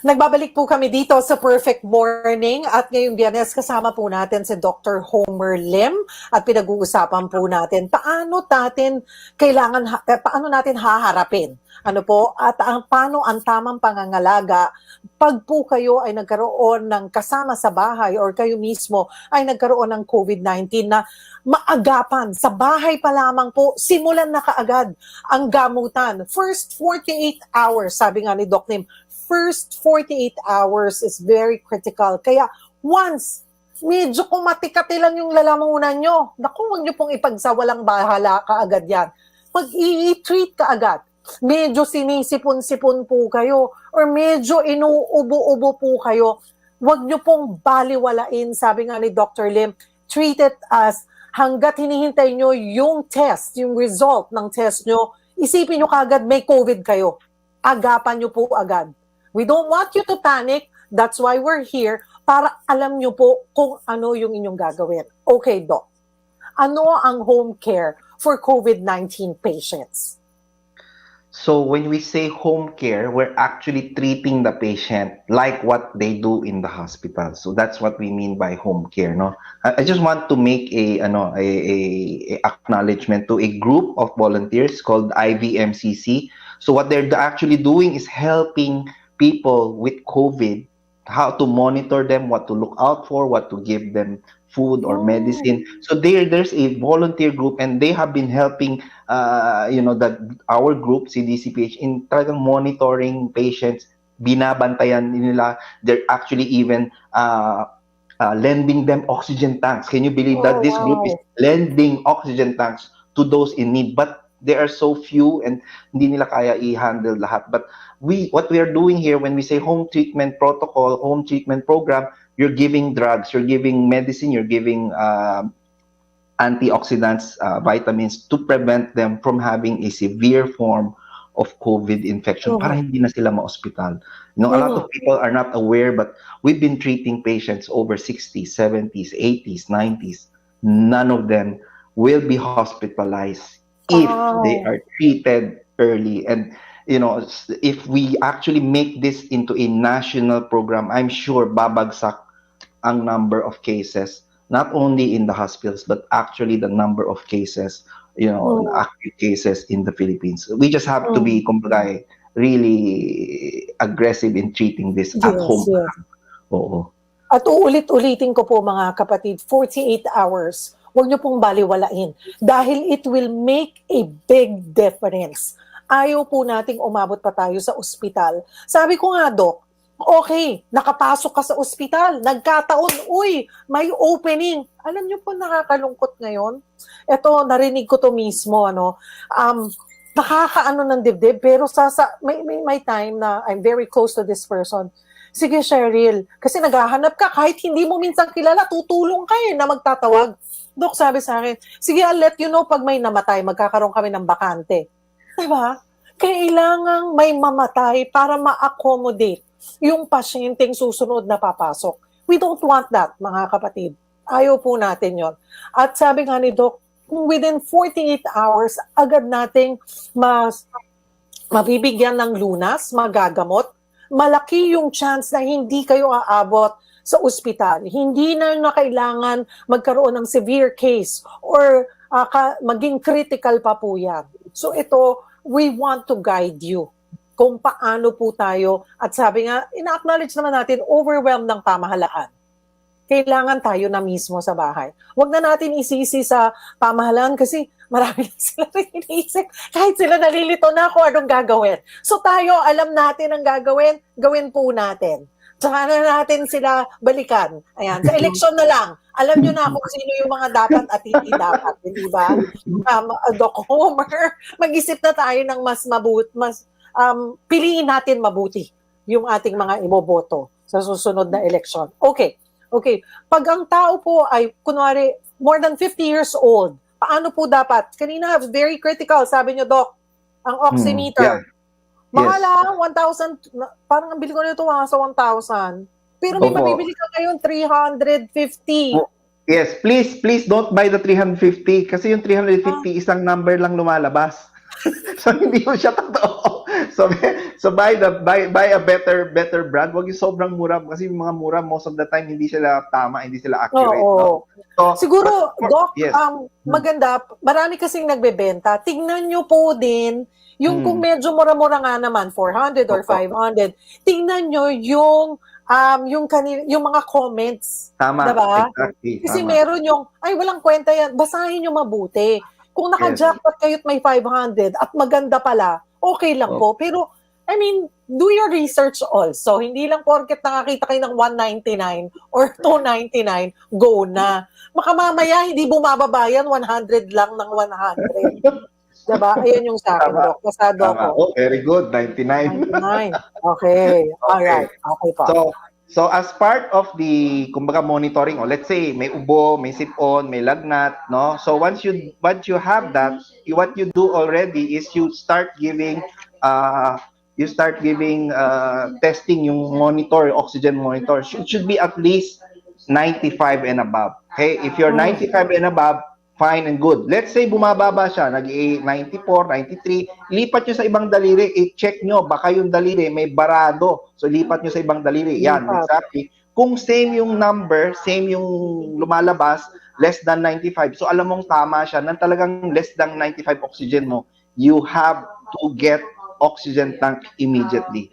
Nagbabalik po kami dito sa Perfect Morning at ngayong Biyernes kasama po natin si Dr. Homer Lim at pinag-uusapan po natin paano natin haharapin paano ang tamang pangangalaga pag po kayo ay nagkaroon ng kasama sa bahay or kayo mismo ay nagkaroon ng COVID-19 na maagapan. Sa bahay pa lamang po, simulan na kaagad ang gamutan. First 48 hours, sabi nga ni Doc Lim, first 48 hours is very critical. Kaya once medyo kumatikati lang yung lalamunan nyo, naku, huwag nyo pong ipagsawalang bahala kaagad yan. Mag-i-treat kaagad. Medyo sinisipon-sipon po kayo or medyo inuubo-ubo po kayo, huwag nyo pong baliwalain, sabi nga ni Dr. Lim, treat it as hanggat hinihintay nyo yung test, yung result ng test nyo, isipin nyo kaagad may COVID kayo. Agapan nyo po agad. We don't want you to panic. That's why we're here, para alam nyo po kung ano yung inyong gagawin. Okay, Doc. Ano ang home care for COVID-19 patients? So when we say home care, we're actually treating the patient like what they do in the hospital. So that's what we mean by home care, no? I just want to make a acknowledgement to a group of volunteers called IVMCC. So what they're actually doing is helping people with COVID, how to monitor them, what to look out for, what to give them food or medicine. So there's a volunteer group, and they have been helping our group CDCPH in talagang monitoring patients, binabantayan nila. They're actually even lending them oxygen tanks. Can you believe that this group is lending oxygen tanks to those in need? But there are so few, and hindi nila kaya i-handle lahat. But what we are doing here, when we say home treatment protocol, home treatment program, you're giving drugs, you're giving medicine, you're giving antioxidants, vitamins to prevent them from having a severe form of COVID infection para hindi na sila ma-hospital. A lot of people are not aware, but we've been treating patients over 60s, 70s, 80s, 90s. None of them will be hospitalized if they are treated early. And if we actually make this into a national program, I'm sure babagsak ang number of cases, not only in the hospitals, but actually the number of cases, active cases in the Philippines. We just have to be, kumbaga, really aggressive in treating this at home. Oo. At uulit-ulitin ko po mga kapatid, 48 hours, huwag niyo pong baliwalain. Dahil it will make a big difference. Ayaw po nating umabot pa tayo sa ospital. Sabi ko nga, Dok, okay, nakapasok ka sa ospital, nagkataon, uy, may opening. Alam niyo po, nakakalungkot ngayon. Ito, narinig ko to mismo, nakakaano ng dibdib, pero may time na I'm very close to this person. Sige, Cheryl, kasi naghahanap ka, kahit hindi mo minsan kilala, tutulong ka na magtatawag. Dok, sabi sa akin, sige, I'll let you know pag may namatay, magkakaroon kami ng bakante. Diba? Kailangang may mamatay para ma-accommodate yung pasyenteng susunod na papasok. We don't want that, mga kapatid. Ayaw po natin yon. At sabi nga ni Doc, kung within 48 hours, agad nating mabibigyan ng lunas, magagamot, malaki yung chance na hindi kayo aabot sa ospital. Hindi na kailangan magkaroon ng severe case or maging critical pa po yan. So ito, we want to guide you kung paano po tayo, at sabi nga, ina-acknowledge naman natin, overwhelmed ng pamahalaan. Kailangan tayo na mismo sa bahay. Huwag na natin isisi sa pamahalaan kasi marami na sila rin iniisip. Kahit sila nalilito na kung anong gagawin. So tayo, alam natin ang gagawin, gawin po natin. Tsaka na natin sila balikan. Ayan, sa eleksyon na lang. Alam nyo na kung sino yung mga dapat at hindi dapat. Hindi ba? Doc Homer, mag-isip na tayo ng mas piliin natin mabuti yung ating mga iboboto sa susunod na eleksyon. Okay. Pag ang tao po ay, kunwari, more than 50 years old, paano po dapat? Kanina, very critical, sabi nyo, Doc, ang oximeter. Mahal lang, 1,000, parang ang bili ko nito sa 1,000. Pero may mabibili ka ngayon, 350. Yes, please don't buy the 350 kasi yung 350 isang number lang lumalabas. So hindi mo siya totoo. So buy a better brand. Wag yung sobrang mura kasi yung mga mura most of the time hindi sila tama, hindi sila accurate. No? So, siguro, Doc, yes. maganda, marami kasing nagbebenta. Tignan nyo po din yung kung medyo mura-mura nga naman, 400 or 500. Tignan nyo yung mga comments. Tama, diba? exactly. Kasi tama. meron yung, ay walang kwenta yan, basahin nyo mabuti. Kung naka-jackpot kayo't may 500 at maganda pala, okay lang po. Pero, I mean, do your research also. Hindi lang porket nakakita kayo ng 199 or 299, go na. Makamamaya, hindi bumababa yan, 100 lang ng 100. Diba? Ayan yung sa akin, Doc. Pasado ko. Oh, very good. 99. 99. Okay. Alright. Okay po. So as part of the kumbaga monitoring, let's say may ubo, may sipon, may lagnat, no? So once you have that, what you do already is you start giving testing yung monitor, oxygen monitor. It should be at least 95 and above. Okay? If you're 95 and above, fine and good. Let's say bumababa siya, nag-94, 93, lipat nyo sa ibang daliri, i-check nyo, baka yung daliri may barado. So lipat nyo sa ibang daliri. Yan, exactly. Kung same yung number, same yung lumalabas, less than 95. So alam mong tama siya, nang talagang less than 95 oxygen mo, you have to get oxygen tank immediately.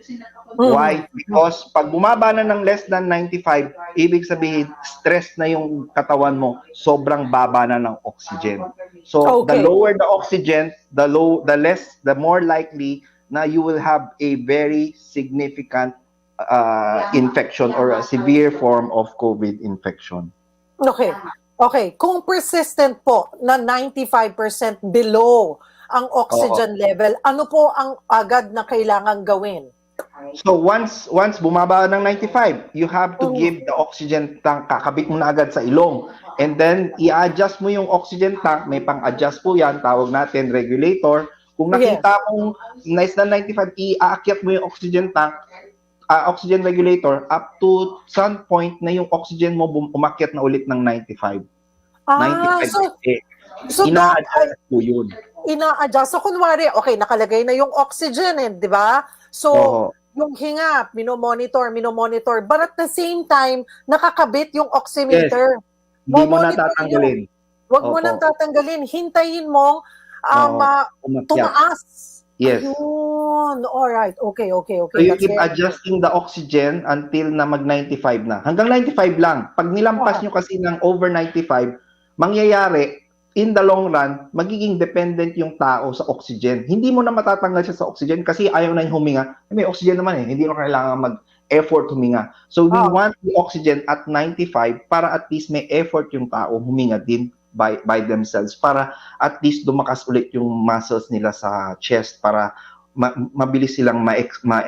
Why? Because pag bumaba na ng less than 95, ibig sabihin, stress na yung katawan mo, sobrang baba na ng oxygen. So, the Okay. lower the oxygen, the more likely na you will have a very significant infection or a severe form of COVID infection. Okay. Okay. Kung persistent po na 95% below ang oxygen level, ano po ang agad na kailangan gawin? So once bumaba ng 95, you have to give the oxygen tank, kakabit mo na agad sa ilong. And then i-adjust mo yung oxygen tank, may pang-adjust po yan, tawag natin regulator. Kung nakita mong less than 95, i-aakyat mo yung oxygen tank, oxygen regulator up to some point na yung oxygen mo umakyat na ulit ng 95. 95. So ina-adjust po yun. Ina-adjust. So kunwari, okay, nakalagay na yung oxygen, di ba? So, yung hinga, minomonitor. But at the same time, nakakabit yung oximeter. Hindi mo na tatanggalin. Huwag mo nang tatanggalin. Hintayin mong tumaas. Yes. Ayun. Alright. Okay. So you keep adjusting the oxygen until na mag-95 na. Hanggang 95 lang. Pag nilampas nyo kasi ng over 95, mangyayari, in the long run, magiging dependent yung tao sa oxygen. Hindi mo na matatanggal siya sa oxygen kasi ayaw na yung huminga. May oxygen naman hindi mo kailangan mag-effort huminga. So we want the oxygen at 95 para at least may effort yung tao huminga din by themselves para at least dumakas ulit yung muscles nila sa chest para mabilis silang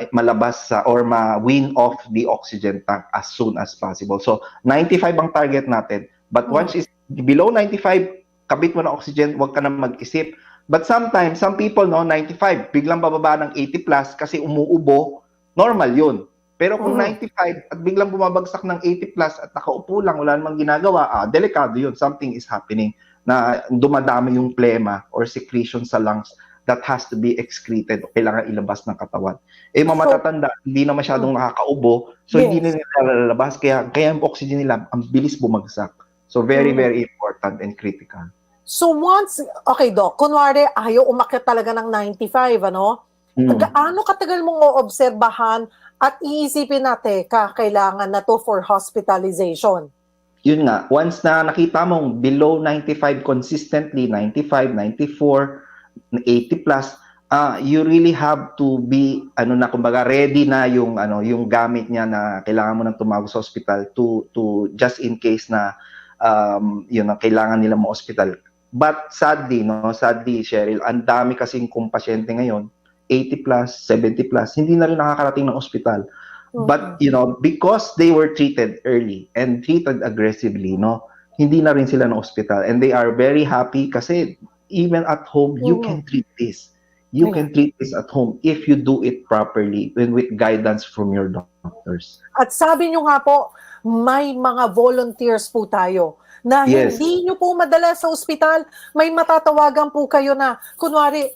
malabas or ma-wean off the oxygen tank as soon as possible. So 95 ang target natin. But once it's below 95, kabit mo na oxygen, huwag ka na mag-isip. But sometimes, some people, 95, biglang bababa ng 80 plus kasi umuubo, normal yun. Pero kung 95 at biglang bumabagsak ng 80 plus at nakaupo lang, wala namang ginagawa, delikado yun. Something is happening na dumadami yung plema or secretion sa lungs that has to be excreted o kailangan ilabas ng katawan. Mga matatanda, hindi na masyadong nakakaubo, so hindi na nila lalabas, kaya yung oxygen nila, ang bilis bumagsak. So very, very important and critical. So once, okay Doc, kunwari ayaw umakyat talaga ng 95, ano? Gaano katagal mong oobserbahan at iisipin natin kailangan na to for hospitalization? Yun nga, once na nakita mong below 95 consistently, 95, 94, 80 plus, you really have to be kumbaga ready na yung gamit niya na kailangan mo nang tumawag sa hospital to just in case na kailangan nila mo hospital. But sadly, Cheryl, ang dami kasing kung pasyente ngayon, 80 plus, 70 plus, hindi na rin nakakarating ng hospital. But, because they were treated early and treated aggressively, hindi na rin sila ng hospital. And they are very happy kasi even at home, you can treat this. You can treat this at home if you do it properly and with guidance from your doctors. At sabi nyo nga po, may mga volunteers po tayo na hindi nyo po madala sa ospital. May matatawagan po kayo na, kunwari,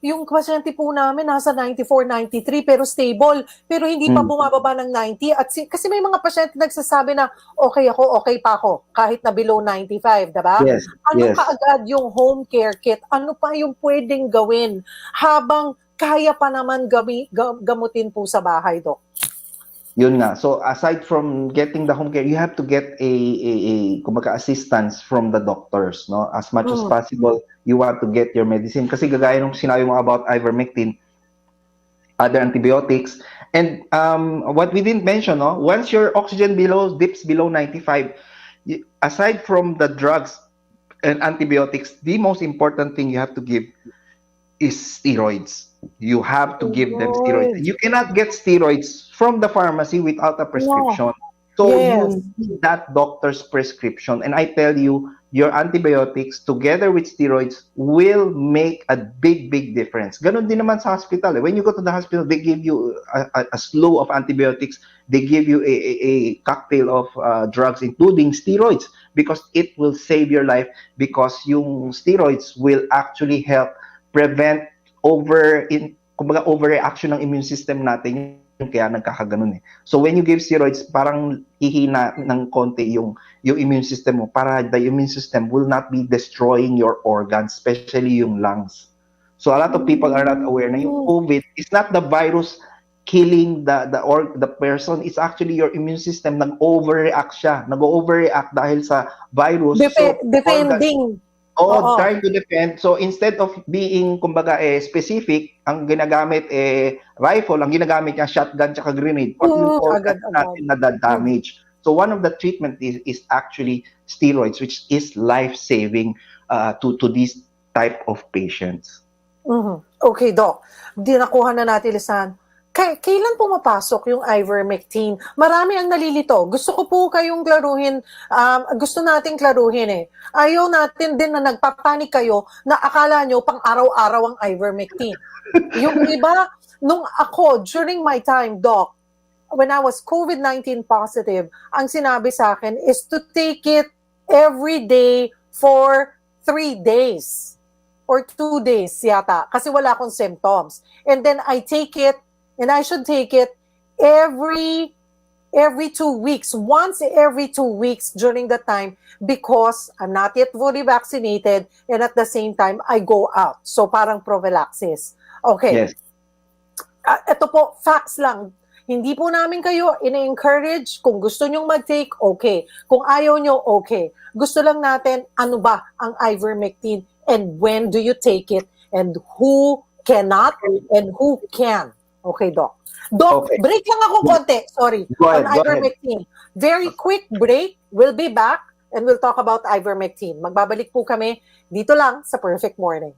yung pasyente po namin nasa 94, 93 pero stable, pero hindi pa bumababa ng 90. At kasi may mga pasyente nagsasabi na, okay pa ako, kahit na below 95, diba? Ano kaagad yung home care kit? Ano pa yung pwedeng gawin habang kaya pa naman gamutin po sa bahay, Doc? Yun nga. So aside from getting the home care, you have to get a assistance from the doctors, as much as possible. You want to get your medicine kasi gagaya nung sinabi mo about ivermectin, other antibiotics, and what we didn't mention, once your oxygen dips below 95, aside from the drugs and antibiotics, the most important thing you have to give is steroids. You have to give them steroids. You cannot get steroids from the pharmacy without a prescription. So you need that doctor's prescription. And I tell you, your antibiotics together with steroids will make a big, big difference. Ganon din naman sa hospital. When you go to the hospital, they give you a slew of antibiotics. They give you a cocktail of drugs, including steroids, because it will save your life, because yung steroids will actually help prevent overreaction ng immune system natin, yung kaya nagkakaganon . So when you give steroids, parang hihina ng konti yung immune system mo para the immune system will not be destroying your organs, especially yung lungs. So a lot of people are not aware na yung COVID is not the virus killing the person. It's actually your immune system nag-overreact siya. Nag-overreact dahil sa virus. Defending. Trying to defend. So instead of being kumbaga specific, ang ginagamit rifle, ang ginagamit niya shotgun tsaka grenade. Agad. Natin na damage. So one of the treatment is actually steroids, which is life-saving to these type of patients. Okay, Doc. Nakuha na natin, lisan. Kailan pumapasok yung ivermectin? Marami ang nalilito. Gusto ko po kayong klaruhin. Gusto nating klaruhin eh. Ayaw natin din na nagpapanik kayo na akala nyo pang araw-araw ang ivermectin. Yung iba, nung ako, during my time, Doc, when I was COVID-19 positive, ang sinabi sa akin is to take it every day for 3 days or 2 days yata kasi wala akong symptoms. And then I take it, and I should take it every 2 weeks, once every 2 weeks during the time because I'm not yet fully vaccinated and at the same time, I go out. So parang prophylaxis. Okay. Yes. Ito po, facts lang. Hindi po namin kayo ina-encourage. Kung gusto nyong mag-take, okay. Kung ayaw nyo, okay. Gusto lang natin, ano ba ang ivermectin and when do you take it and who cannot and who can. Okay, Doc. Doc, Okay. break lang ako konti. Sorry. Go ahead, on ivermectin. Very quick break. We'll be back and we'll talk about ivermectin. Magbabalik po kami dito lang sa Perfect Morning.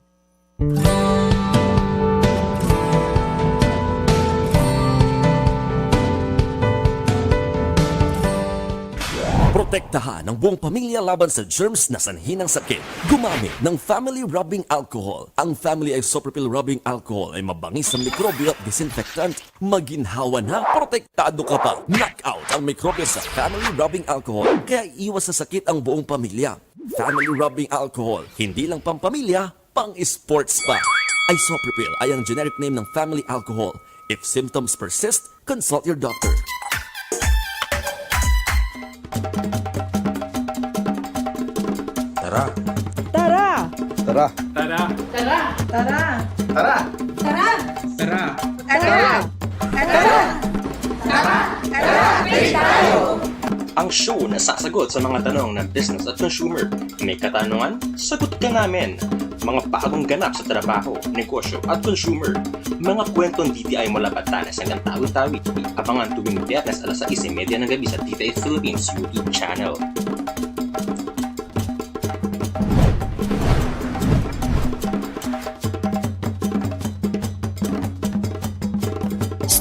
Protektahan ang buong pamilya laban sa germs na sanhi ng sakit. Gumamit ng Family Rubbing Alcohol. Ang Family Isopropyl Rubbing Alcohol ay mabangis sa mikrobyo at disinfectant. Maginhawa na, protektado ka pa. Knockout ang mikrobyo sa Family Rubbing Alcohol. Kaya iwas sa sakit ang buong pamilya. Family Rubbing Alcohol, hindi lang pampamilya, pang-sports pa. Isopropyl ay ang generic name ng Family Alcohol. If symptoms persist, consult your doctor. Tara. Tara! Tara. Tara! Tara! Tara! Tara! Tara! Ang show na sasagot sa mga tanong ng business at consumer. May katanungan? Sagot ka namin. Mga bagong ganap sa trabaho, negosyo at consumer. Mga kwentong DTI mula Batanes hanggang Tawi-Tawi. Abangan tuwing Biyernes alas 6:30 ng gabi sa DTI Philippines YouTube channel.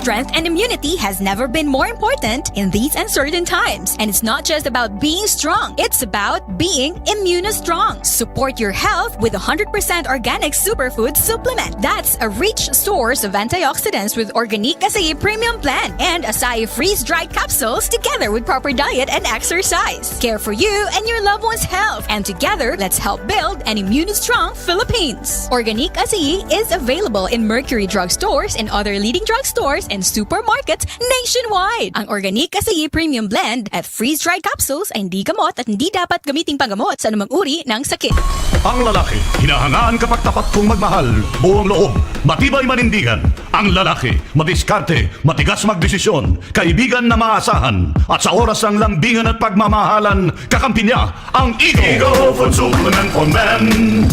Strength and immunity has never been more important in these uncertain times. And it's not just about being strong, it's about being immunostrong. Support your health with 100% organic superfood supplement. That's a rich source of antioxidants with Organic Acai Premium Blend and Acai freeze-dried capsules together with proper diet and exercise. Care for you and your loved one's health. And together, let's help build an immunostrong Philippines. Organic Acai is available in Mercury drugstores and other leading drugstores and supermarkets nationwide. Ang Organic Acai Premium Blend at freeze-dried capsules ay hindi gamot at hindi dapat gamiting panggamot sa anumang uri ng sakit. Ang lalaki, hinahangaan kapag tapat kong magmahal, buong loob, matibay manindigan. Ang lalaki, madiskarte, matigas magdesisyon, kaibigan na maasahan. At sa oras ng lambingan at pagmamahalan, kakampi niya ang Eagle Food Supplement for Men.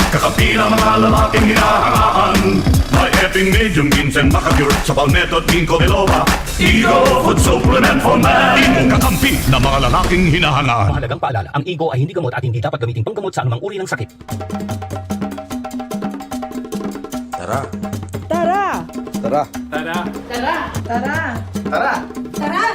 Kakampi ng mga lalaking hinahangaan. May eping medium ginseng makapure sa palmetto at ginkgo biloba. Eagle Food Supplement for Men. Imo kakampi ng mga lalaking hinahangaan. Mahalagang paalala, ang Igo ay hindi gamot at hindi dapat gamiting panggamot sa anumang uri ng sakit. Tara. Tara! Tara. Tara! Tara! Tara!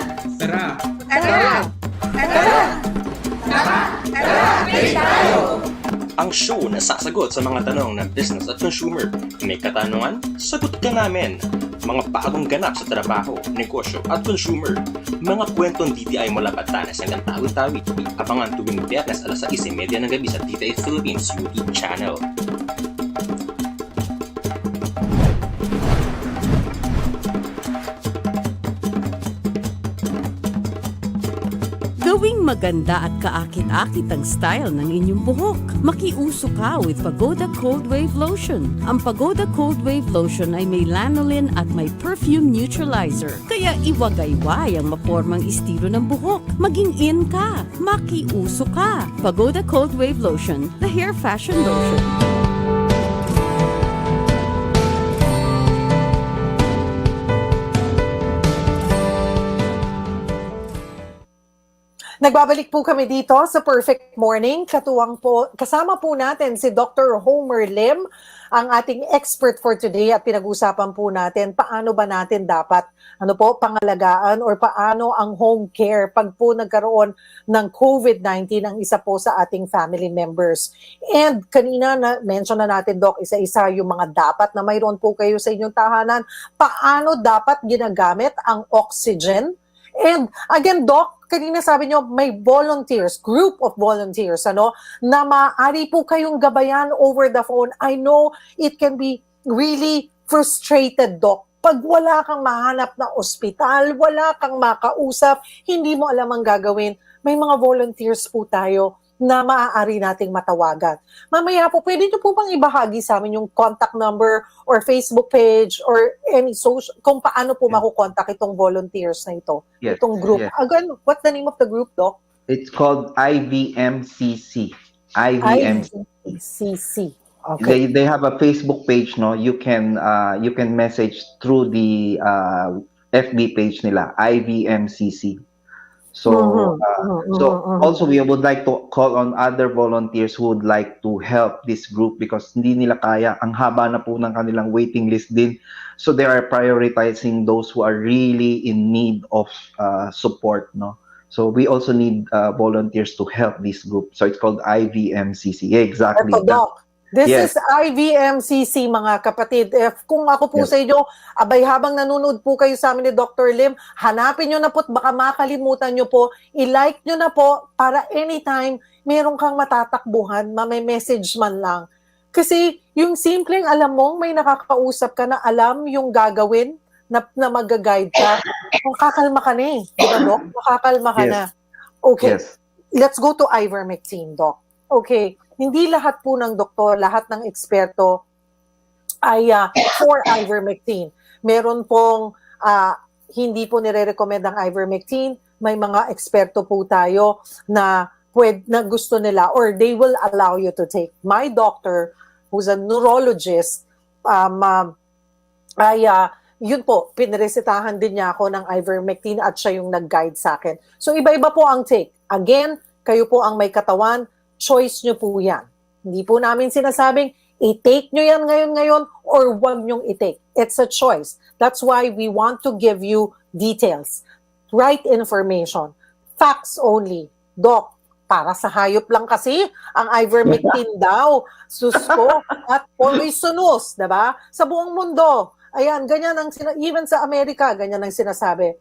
Ang show na sasagot sa mga tanong ng business at consumer. May katanungan? Sagot ka namin. Mga bagong ganap sa trabaho, negosyo at consumer. Mga kwentong DTI mula Batanes hanggang Tawi-Tawi. Abangan tuwing Biyernes alas 6:30 ng gabi sa DTI Philippines YouTube channel. Gawing Maging maganda at kaakit-akit ang style ng inyong buhok. Makiuso ka with Pagoda Cold Wave Lotion. Ang Pagoda Cold Wave Lotion ay may lanolin at may perfume neutralizer. Kaya iwagayway ang mapormang estilo ng buhok. Maging in ka. Makiuso ka. Pagoda Cold Wave Lotion, the hair fashion lotion. Nagbabalik po kami dito sa Perfect Morning. Kasama po natin si Dr. Homer Lim, ang ating expert for today, at pinag-usapan po natin paano ba natin dapat pangalagaan or paano ang home care pag po nagkaroon ng COVID-19 ang isa po sa ating family members. And kanina mention na natin, Doc, isa-isa yung mga dapat na mayroon po kayo sa inyong tahanan. Paano dapat ginagamit ang oxygen? And again, Doc, kanina sabi nyo, may volunteers, group of volunteers, na maaari po kayong gabayan over the phone. I know it can be really frustrated, Doc. Pag wala kang mahanap na ospital, wala kang makausap, hindi mo alam ang gagawin, may mga volunteers po tayo na maaari nating matawagan. Mamaya po, pwede nyo po bang ibahagi sa amin yung contact number or Facebook page or any social, kung paano po makukontak itong volunteers na ito, itong group. Yes. Again, what's the name of the group, Doc? It's called IVMCC. IVMCC. Okay. They have a Facebook page, no? You can message through the FB page nila, IVMCC. So also we would like to call on other volunteers who would like to help this group because hindi nila kaya, ang haba na po ng kanilang waiting list din. So they are prioritizing those who are really in need of support, no? So we also need volunteers to help this group. So it's called IVMCC. Yeah, exactly. Ito, Doc. This Yes. is IVMCC, mga kapatid. Kung ako po Yes. sa inyo, abay habang nanonood po kayo sa amin ni Dr. Lim, hanapin nyo na po at baka makalimutan nyo po, i-like nyo na po para anytime meron kang matatakbuhan, may message man lang. Kasi yung simpleng alam mong may nakakausap ka na alam yung gagawin na mag-guide ka, makakalma ka na eh. Di ba, Doc? Makakalma ka Yes. na. Okay. Yes. Let's go to ivermectin, Doc. Okay. Hindi lahat po ng doktor, lahat ng eksperto ay for ivermectin. Meron pong hindi po nire-recommend ang ivermectin. May mga eksperto po tayo na gusto nila or they will allow you to take. My doctor, who's a neurologist, yun po, piniresetahan din niya ako ng ivermectin at siya yung nag-guide sa akin. So iba-iba po ang take. Again, kayo po ang may katawan, choice nyo po yan. Hindi po namin sinasabing, i-take nyo yan ngayon or wag nyong i-take. It's a choice. That's why we want to give you details. Right information. Facts only. Doc, para sa hayop lang kasi, ang ivermectin daw, susko at poisonous, diba? Sa buong mundo. Ayan, ganyan ang even sa Amerika, ganyan ang sinasabi.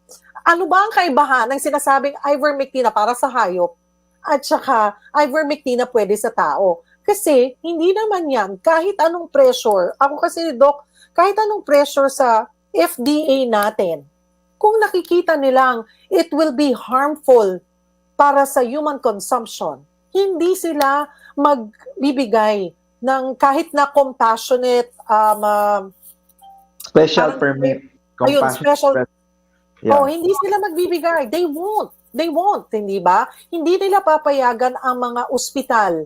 Ano ba ang kaibahan ng sinasabing ivermectin na para sa hayop at saka ivermectin na pwede sa tao? Kasi hindi naman yan, kahit anong pressure, ako kasi, Doc, kahit anong pressure sa FDA natin, kung nakikita nilang it will be harmful para sa human consumption, hindi sila magbibigay ng kahit na compassionate Special permit. Ayun, special. Yeah. Oh, hindi sila magbibigay. They won't, hindi ba? Hindi nila papayagan ang mga ospital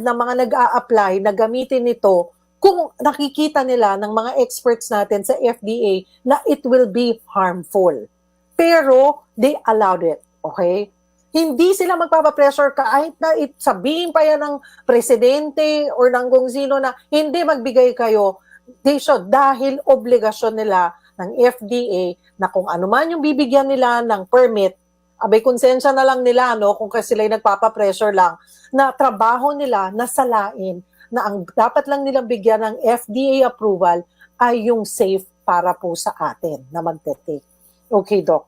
na mga nag-a-apply na gamitin ito kung nakikita nila ng mga experts natin sa FDA na it will be harmful. Pero they allowed it, okay? Hindi sila magpapapressure kahit na sabihin pa yan ng presidente or ng kung sino na hindi magbigay kayo. They should, dahil obligasyon nila ng FDA na kung ano man yung bibigyan nila ng permit, abay konsensya na lang nila, no, kung kasi sila nagpapapressure lang, na trabaho nila na salain na ang dapat lang nilang bigyan ng FDA approval ay yung safe para po sa atin na magte-take. Okay, Doc.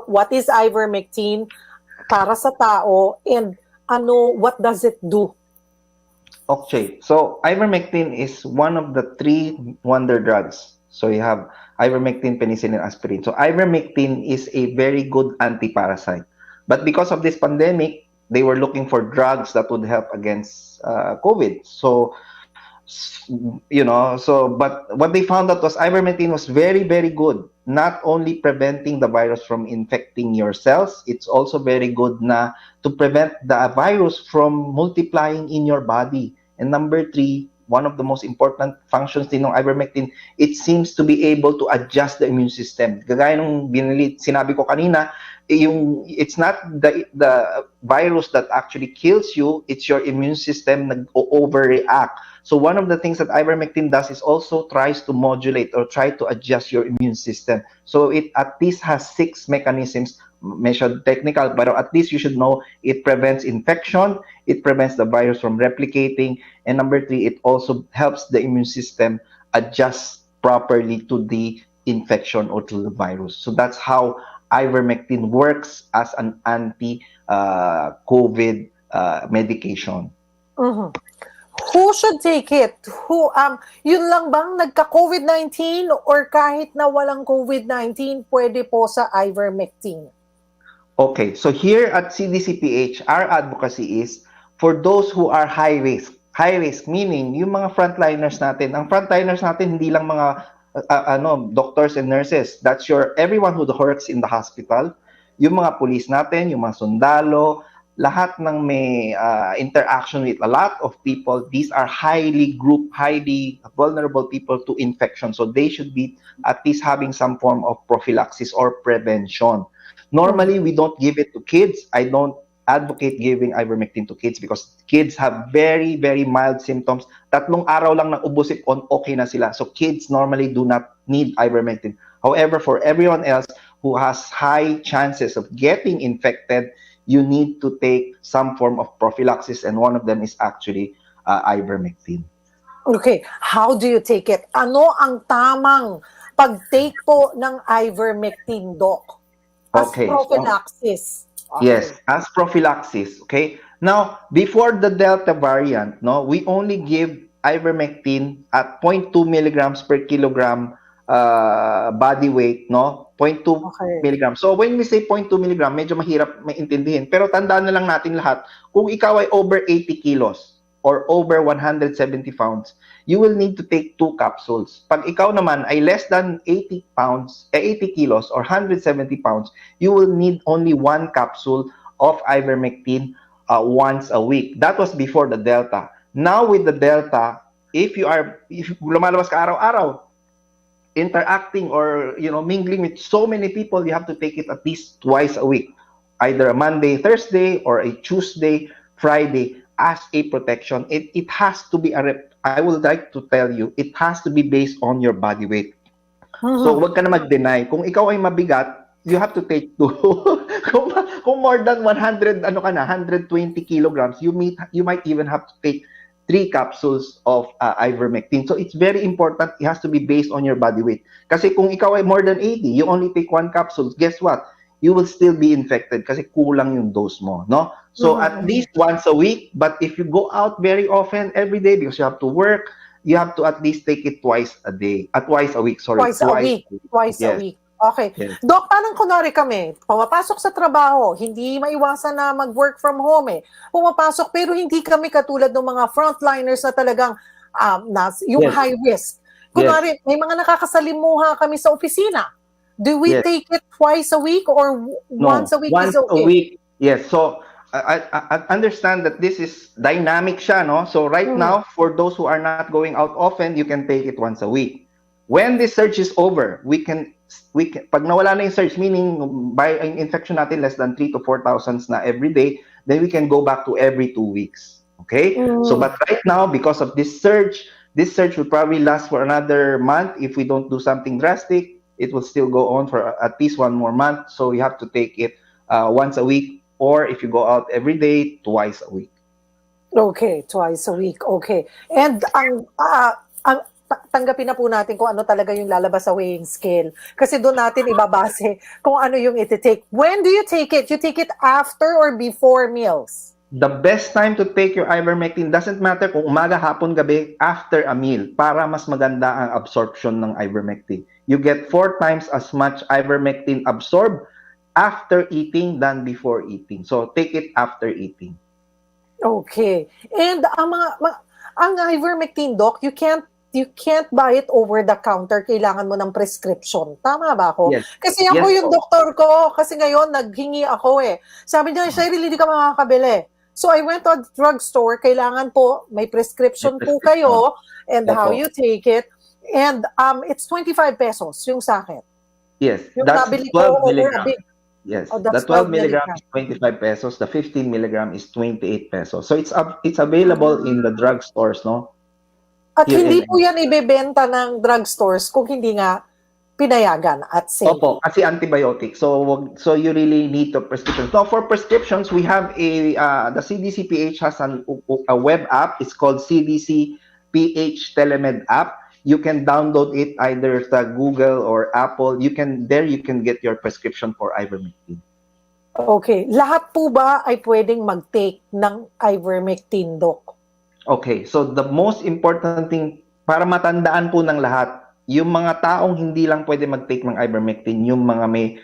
What is ivermectin para sa tao and what does it do? Okay, so ivermectin is one of the 3 wonder drugs. So you have ivermectin, penicillin, aspirin. So ivermectin is a very good antiparasite. But because of this pandemic, they were looking for drugs that would help against COVID. So, but what they found out was ivermectin was very, very good. Not only preventing the virus from infecting your cells, it's also very good to prevent the virus from multiplying in your body. And number 3, one of the most important functions din ng ivermectin, it seems to be able to adjust the immune system. Gaya nung sinabi ko kanina, it's not the virus that actually kills you, it's your immune system nag-overreact. So one of the things that ivermectin does is also tries to modulate or try to adjust your immune system. So it at least has 6 mechanisms, medyo technical, but at least you should know it prevents infection, it prevents the virus from replicating, and number 3, it also helps the immune system adjust properly to the infection or to the virus. So that's how ivermectin works as an anti-COVID medication. Mhm. Who should take it? Yun lang bang nagka-COVID-19 or kahit na walang COVID-19, pwede po sa ivermectin? Okay, so here at CDCPH, our advocacy is for those who are high risk. High risk meaning yung mga frontliners natin. Ang frontliners natin hindi lang mga doctors and nurses. That's everyone who works in the hospital. Yung mga police natin, yung mga sundalo, lahat ng may interaction with a lot of people, these are highly vulnerable people to infection. So they should be at least having some form of prophylaxis or prevention. Normally, we don't give it to kids. I don't advocate giving ivermectin to kids because kids have very, very mild symptoms. 3 araw lang ng ubusipon, okay na sila. So kids normally do not need ivermectin. However, for everyone else who has high chances of getting infected, you need to take some form of prophylaxis, and one of them is actually ivermectin. Okay, how do you take it? Ano ang tamang pag-take po ng ivermectin, Doc? As Okay, prophylaxis. Yes, as prophylaxis. Okay. Now, before the Delta variant, we only give ivermectin at 0.2 milligrams per kilogram body weight, 0.2 milligrams. So when we say 0.2 milligram, medyo mahirap maintindihin. Pero tandaan na lang natin lahat, kung ikaw ay over 80 kilos or over 170 pounds, you will need to take 2 capsules. Pag ikaw naman ay less than 80 kilos or 170 pounds, you will need only 1 capsule of ivermectin once a week. That was before the Delta. Now with the Delta, if lumalabas ka araw-araw, interacting or mingling with so many people, you have to take it at least twice a week, either a Monday, Thursday, or a Tuesday, Friday, as a protection. It has to be I would like to tell you, it has to be based on your body weight. So wag ka na mag-deny. Kung ikaw ay mabigat, you have to take 2. kung more than 120 kilograms, you might even have to take 3 capsules of ivermectin. So it's very important. It has to be based on your body weight. Kasi kung ikaw ay more than 80, you only take 1 capsule, guess what? You will still be infected kasi kulang yung dose mo, no? So at least once a week, but if you go out very often, every day, because you have to work, you have to at least take it twice a week. Twice a week. Okay. Yes. Doc, parang kunwari kami, pumapasok sa trabaho, hindi maiwasan na mag-work from home Pumapasok, pero hindi kami katulad ng mga frontliners na talagang yung high risk. Kunwari, may mga nakakasalimuha kami sa opisina. Do we take it twice a week or once a week is okay? Once a week. Yes. So, I understand that this is dynamic siya, no? So right now, for those who are not going out often, you can take it once a week. When this surge is over, we can pag nawala na yung surge, meaning by infection natin less than 3,000 to 4,000 na every day, then we can go back to every 2 weeks. Okay? So but right now, because of this surge will probably last for another month. If we don't do something drastic, it will still go on for at least 1 more month. So you have to take it once a week, or if you go out every day, twice a week. Okay, twice a week. Okay. And tanggapin na po natin kung ano talaga yung lalabas sa weighing scale. Kasi doon natin ibabase kung ano yung iti-take. When do you take it? You take it after or before meals? The best time to take your ivermectin, doesn't matter kung umaga, hapon, gabi, after a meal, para mas maganda ang absorption ng ivermectin. You get 4 times as much ivermectin absorbed after eating than before eating. So take it after eating. Okay. And ang ivermectin, Doc, you can't buy it over the counter. Kailangan mo ng prescription. Tama ba ako? Yes. Kasi ako Yes, yung po. doktor ko. Kasi ngayon, naghingi ako eh. Sabi niya, Cheryl, hindi ka makakabili. So I went to a drugstore. Kailangan po, may prescription po kayo and how Opo. you take it. And it's 25 pesos yung sa akin. Yes, Yung that's nabili 12 ko over a milligrams. big. Yes, Oh, the that's 12 12 milligram is 25 pesos. The 15 milligram is 28 pesos. So it's available in the drugstores, no? At Here hindi in- po yan ibebenta ng drugstores kung hindi nga pinayagan at safe. Opo, kasi antibiotic. So you really need to prescription. So for prescriptions, we have the CDCPH has a web app. It's called CDC PH Telemed app. You can download it either sa Google or Apple. You can get your prescription for ivermectin. Okay. Lahat po ba ay pwedeng mag-take ng ivermectin, Doc? Okay, so the most important thing para matandaan po ng lahat, yung mga taong hindi lang pwede mag-take ng ivermectin, yung mga may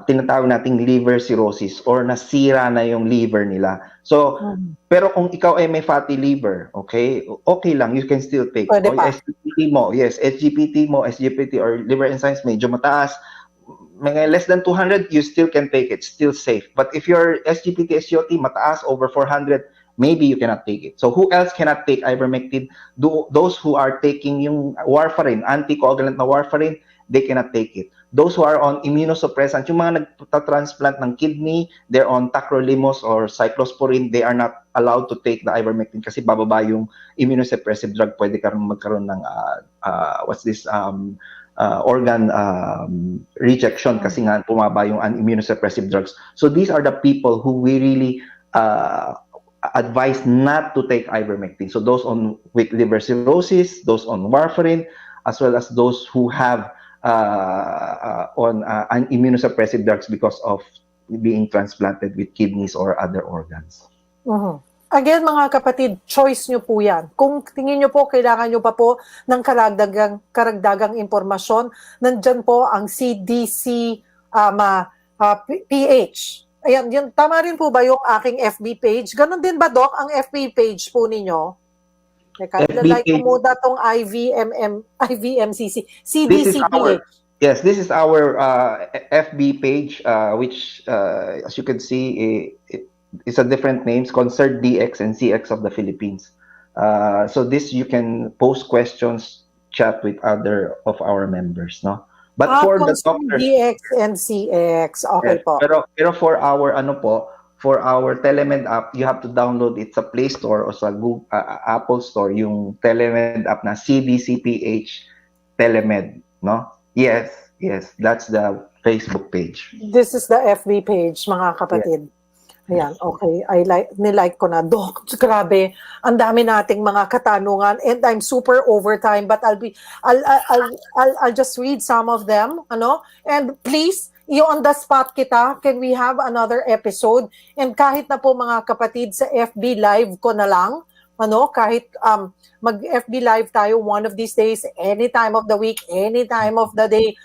tinatawag nating liver cirrhosis or nasira na yung liver nila. So, pero kung ikaw ay may fatty liver, okay lang, you can still take. Pwede O pa. SGPT mo, SGPT or liver enzymes medyo mataas, mga less than 200, you still can take it, still safe. But if your SGPT, SGOT mataas, over 400, maybe you cannot take it. So who else cannot take ivermectin? Those who are taking yung warfarin, anticoagulant na warfarin, they cannot take it. Those who are on immunosuppressant, yung mga nagta-transplant ng kidney, they're on tacrolimus or cyclosporin, they are not allowed to take the ivermectin kasi bababa yung immunosuppressive drug, pwede ka rin magkaroon ng organ rejection kasi nga pumaba yung immunosuppressive drugs. So these are the people who we really advise not to take ivermectin. So those with liver cirrhosis, those on warfarin, as well as those who have on immunosuppressive drugs because of being transplanted with kidneys or other organs. Mhm. Again, mga kapatid, choice nyo po yan. Kung tingin nyo po, kailangan nyo pa po ng karagdagang impormasyon, nandyan po ang CDC PH. Ayan, yun, tama rin po ba yung aking FB page? Ganon din ba, Doc, ang FB page po ninyo? Teka, like ko muna tong IVMCC, CDCPH. Yes, this is our FB page, which, as you can see, it's a different names, Concert DX and CX of the Philippines. So this, you can post questions, chat with other of our members, no? But for the doctors, DX and CX, okay yes, po. pero for our for our Telemed app, you have to download it sa Play Store o sa Google, Apple Store, yung Telemed app na CDCPH Telemed, no? Yes, that's the Facebook page. This is the FB page, mga kapatid. Ayan, okay. Nilike ko na. Doc, grabe. Ang dami nating mga katanungan and I'm super overtime but I'll just read some of them, ano? And please, on the spot kita, can we have another episode? And kahit na po mga kapatid sa FB live ko na lang, ano, kahit mag-FB live tayo one of these days, any time of the week, any time of the day,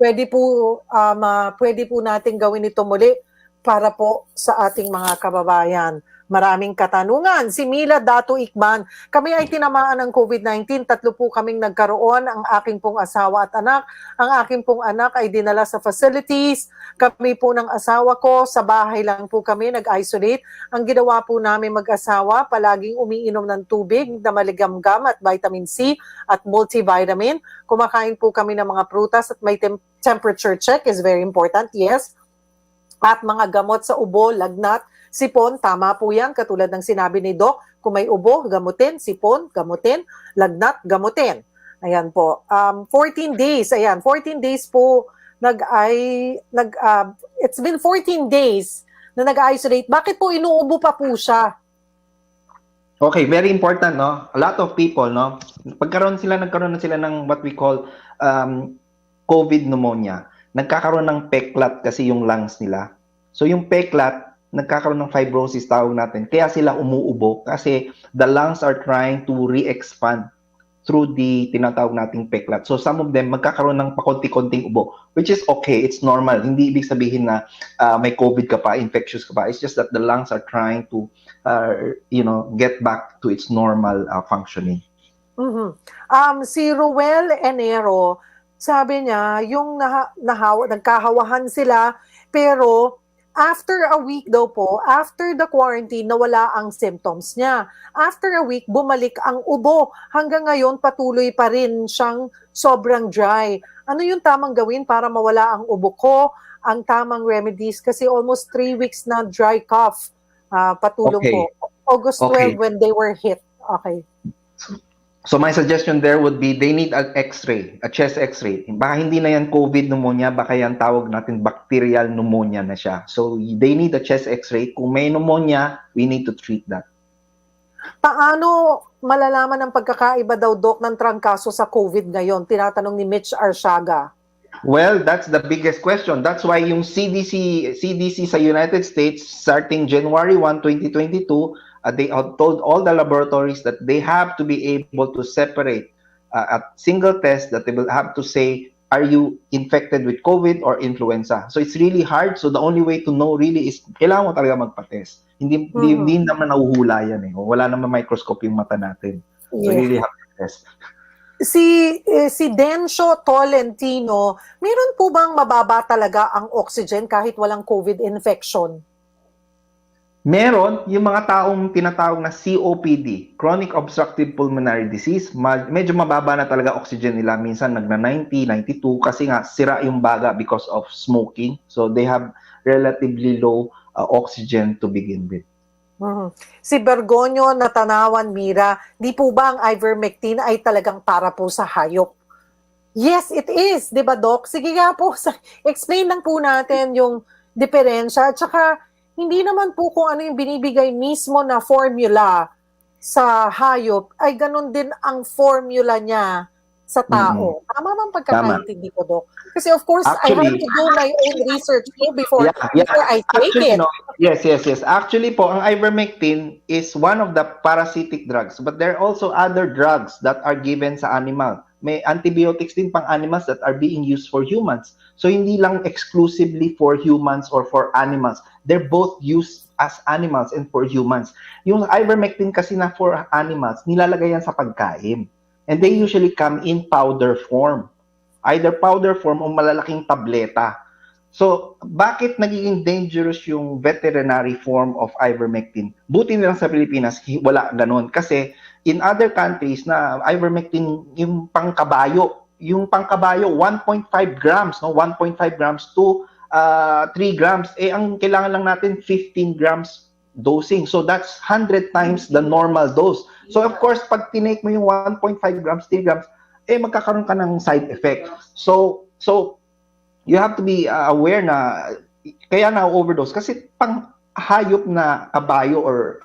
pwede po natin gawin ito muli para po sa ating mga kababayan. Maraming katanungan. Si Mila Dato Ikman, kami ay tinamaan ng COVID-19. 3 po kaming nagkaroon, ang aking pong asawa at anak. Ang aking pong anak ay dinala sa facilities. Kami po ng asawa ko, sa bahay lang po kami, nag-isolate. Ang ginawa po namin mag-asawa, palaging umiinom ng tubig na maligamgam at vitamin C at multivitamin. Kumakain po kami ng mga prutas at may temperature check is very important, yes. At mga gamot sa ubo, lagnat, sipon, tama po yan, katulad ng sinabi ni Doc, kung may ubo, gamutin, sipon, gamutin, lagnat, gamutin. Ayan po. 14 days, ayan, 14 days po, it's been 14 days na nag-isolate. Bakit po inuubo pa po siya? Okay, very important, no? A lot of people, no? Nagkaroon na sila ng what we call COVID pneumonia. Nagkakaroon ng peklat kasi yung lungs nila. So yung peklat, nagkakaroon ng fibrosis, tawag natin. Kaya sila umuubo kasi the lungs are trying to re-expand. through the tinatawag nating peklat. So some of them magkakaroon ng pakonti-konting ubo, which is okay, it's normal. Hindi ibig sabihin na may COVID ka pa, infectious ka pa. It's just that the lungs are trying to get back to its normal functioning. Si Ruel Enero, sabi niya, yung nagkahawahan sila, pero after a week daw po, after the quarantine, nawala ang symptoms niya. After a week, bumalik ang ubo. Hanggang ngayon, patuloy pa rin siyang sobrang dry. Ano yung tamang gawin para mawala ang ubo ko? Ang tamang remedies? Kasi almost 3 weeks na dry cough. Patulong Okay. po. August 12 when they were hit. Okay. So my suggestion there would be they need an x-ray, a chest x-ray. Baka hindi na yan COVID pneumonia, baka yan tawag natin bacterial pneumonia na siya. So they need a chest x-ray. Kung may pneumonia, we need to treat that. Paano malalaman ang pagkakaiba daw, Doc, ng trangkaso sa COVID ngayon? Tinatanong ni Mitch Arshaga. Well, that's the biggest question. That's why yung CDC sa United States, starting January 1, 2022, they have told all the laboratories that they have to be able to separate a single test, that they will have to say, are you infected with COVID or influenza? So it's really hard. So the only way to know really is kailangan mo talaga magpa-test. Hindi naman nahuhula yan eh. Wala naman microscope yung mata natin. So really have to test. Si Dencio Tolentino, meron po bang mababa talaga ang oxygen kahit walang COVID infection? Meron yung mga taong tinatawag na COPD, Chronic Obstructive Pulmonary Disease, medyo mababa na talaga oxygen nila. Minsan nagna 90, 92 kasi nga sira yung baga because of smoking. So they have relatively low oxygen to begin with. Si Bergonio Natanawan Mira, di po ba ang ivermectin ay talagang para po sa hayop? Yes, it is. Di ba, Doc? Sige nga po, explain lang po natin yung diferensya. At saka, hindi naman po kung ano yung binibigay mismo na formula sa hayop, ay ganun din ang formula niya sa tao. Tama bang pagkakaintindi ko, Doc? Kasi of course, I have to do my own research before I take it. No, yes. Actually po, ang ivermectin is one of the parasitic drugs, but there are also other drugs that are given sa animal. May antibiotics din pang animals that are being used for humans. So hindi lang exclusively for humans or for animals. They're both used as animals and for humans. Yung ivermectin kasi na for animals, nilalagay yan sa pagkain. And they usually come in powder form. Either powder form o malalaking tableta. So, bakit nagiging dangerous yung veterinary form of ivermectin? Buti nilang sa Pilipinas, wala ganun. Kasi in other countries na ivermectin, yung pangkabayo, 1.5 grams, no? 1.5 grams to 3 grams. Ang kailangan lang natin 15 grams dosing. So that's 100 times the normal dose. So of course, pag tinake mo yung 1.5 grams, 3 grams, magkakaroon ka ng side effect. So you have to be aware na kaya na overdose kasi pang hayop na kabayo or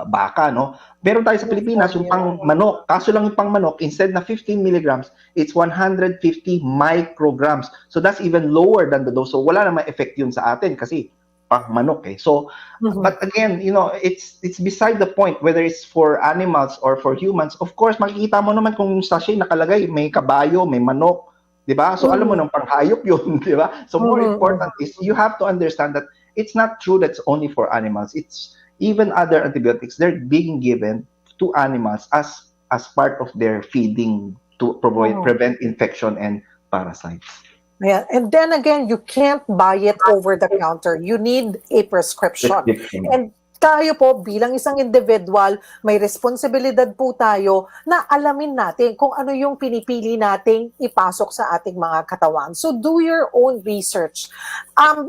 baka, no? Meron tayo sa Pilipinas yung pang manok. Kaso lang yung pang manok, instead na 15 milligrams, it's 150 micrograms. So that's even lower than the dose. So wala namang effect yun sa atin kasi pang manok eh. So, but again, it's beside the point whether it's for animals or for humans. Of course, makikita mo naman kung yung sachet nakalagay, may kabayo, may manok, di ba? So alam mo nang panghayop yun, di ba? So more important is you have to understand that it's not true that's only for animals. It's even other antibiotics, they're being given to animals as part of their feeding to prevent infection and parasites. Yeah. And then again, you can't buy it over the counter. You need a prescription. And tayo po, bilang isang individual, may responsibilidad po tayo na alamin natin kung ano yung pinipili nating ipasok sa ating mga katawan. So do your own research.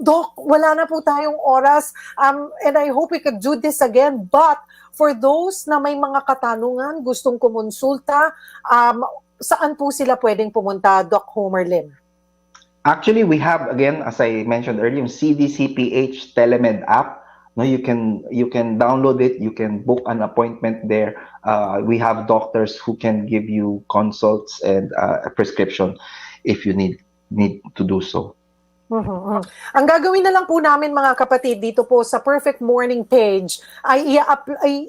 Doc, wala na po tayong oras. And I hope we could do this again. But for those na may mga katanungan, gustong kumonsulta, saan po sila pwedeng pumunta, Doc Homer Lim? Actually, we have, again, as I mentioned earlier, yung CDCPH Telemed app. No, you can download it. You can book an appointment there. We have doctors who can give you consults and a prescription if you need to do so. Ang gagawin na lang po namin mga kapatid dito po sa Perfect Morning page ay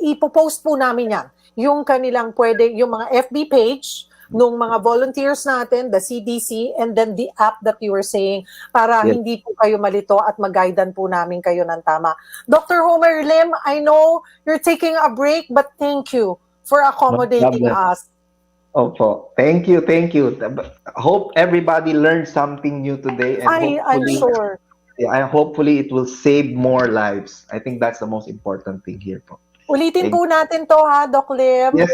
ipopost po namin yan. yung kanilang yung mga FB page nung mga volunteers natin, the CDC, and then the app that you were saying para Yes. hindi po kayo malito at mag-guidean po namin kayo ng tama. Dr. Homer Lim, I know you're taking a break, but thank you for accommodating problem. us. Opo. Thank you. Hope everybody learned something new today, and I'm sure. hopefully it will save more lives. I think that's the most important thing here po. Ulitin po natin to ha, Doc Lim. Yes,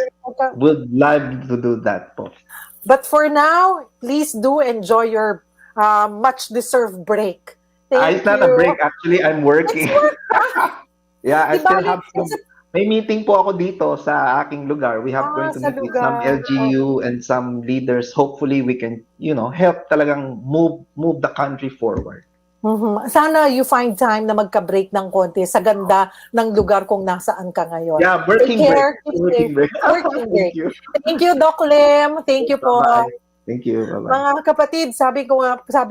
would love to do that po. But for now, please do enjoy your much-deserved break. Thank It's not you. a break. Actually, I'm working. Yeah, I Di still bali, have may meeting po ako dito sa aking lugar. We have going to sa meet with some lugar. LGU and some leaders. Hopefully, we can, help talagang move the country forward. Mhm. Sana you find time na magka-break ng konti sa ganda ng lugar kung nasaan ka ngayon. Yeah, working Take break. care. Keep Working safe. break. Working break. Thank you. Thank you, Doc Lim. Thank you po. Bye-bye. Thank you. Bye-bye. Mga kapatid, sabi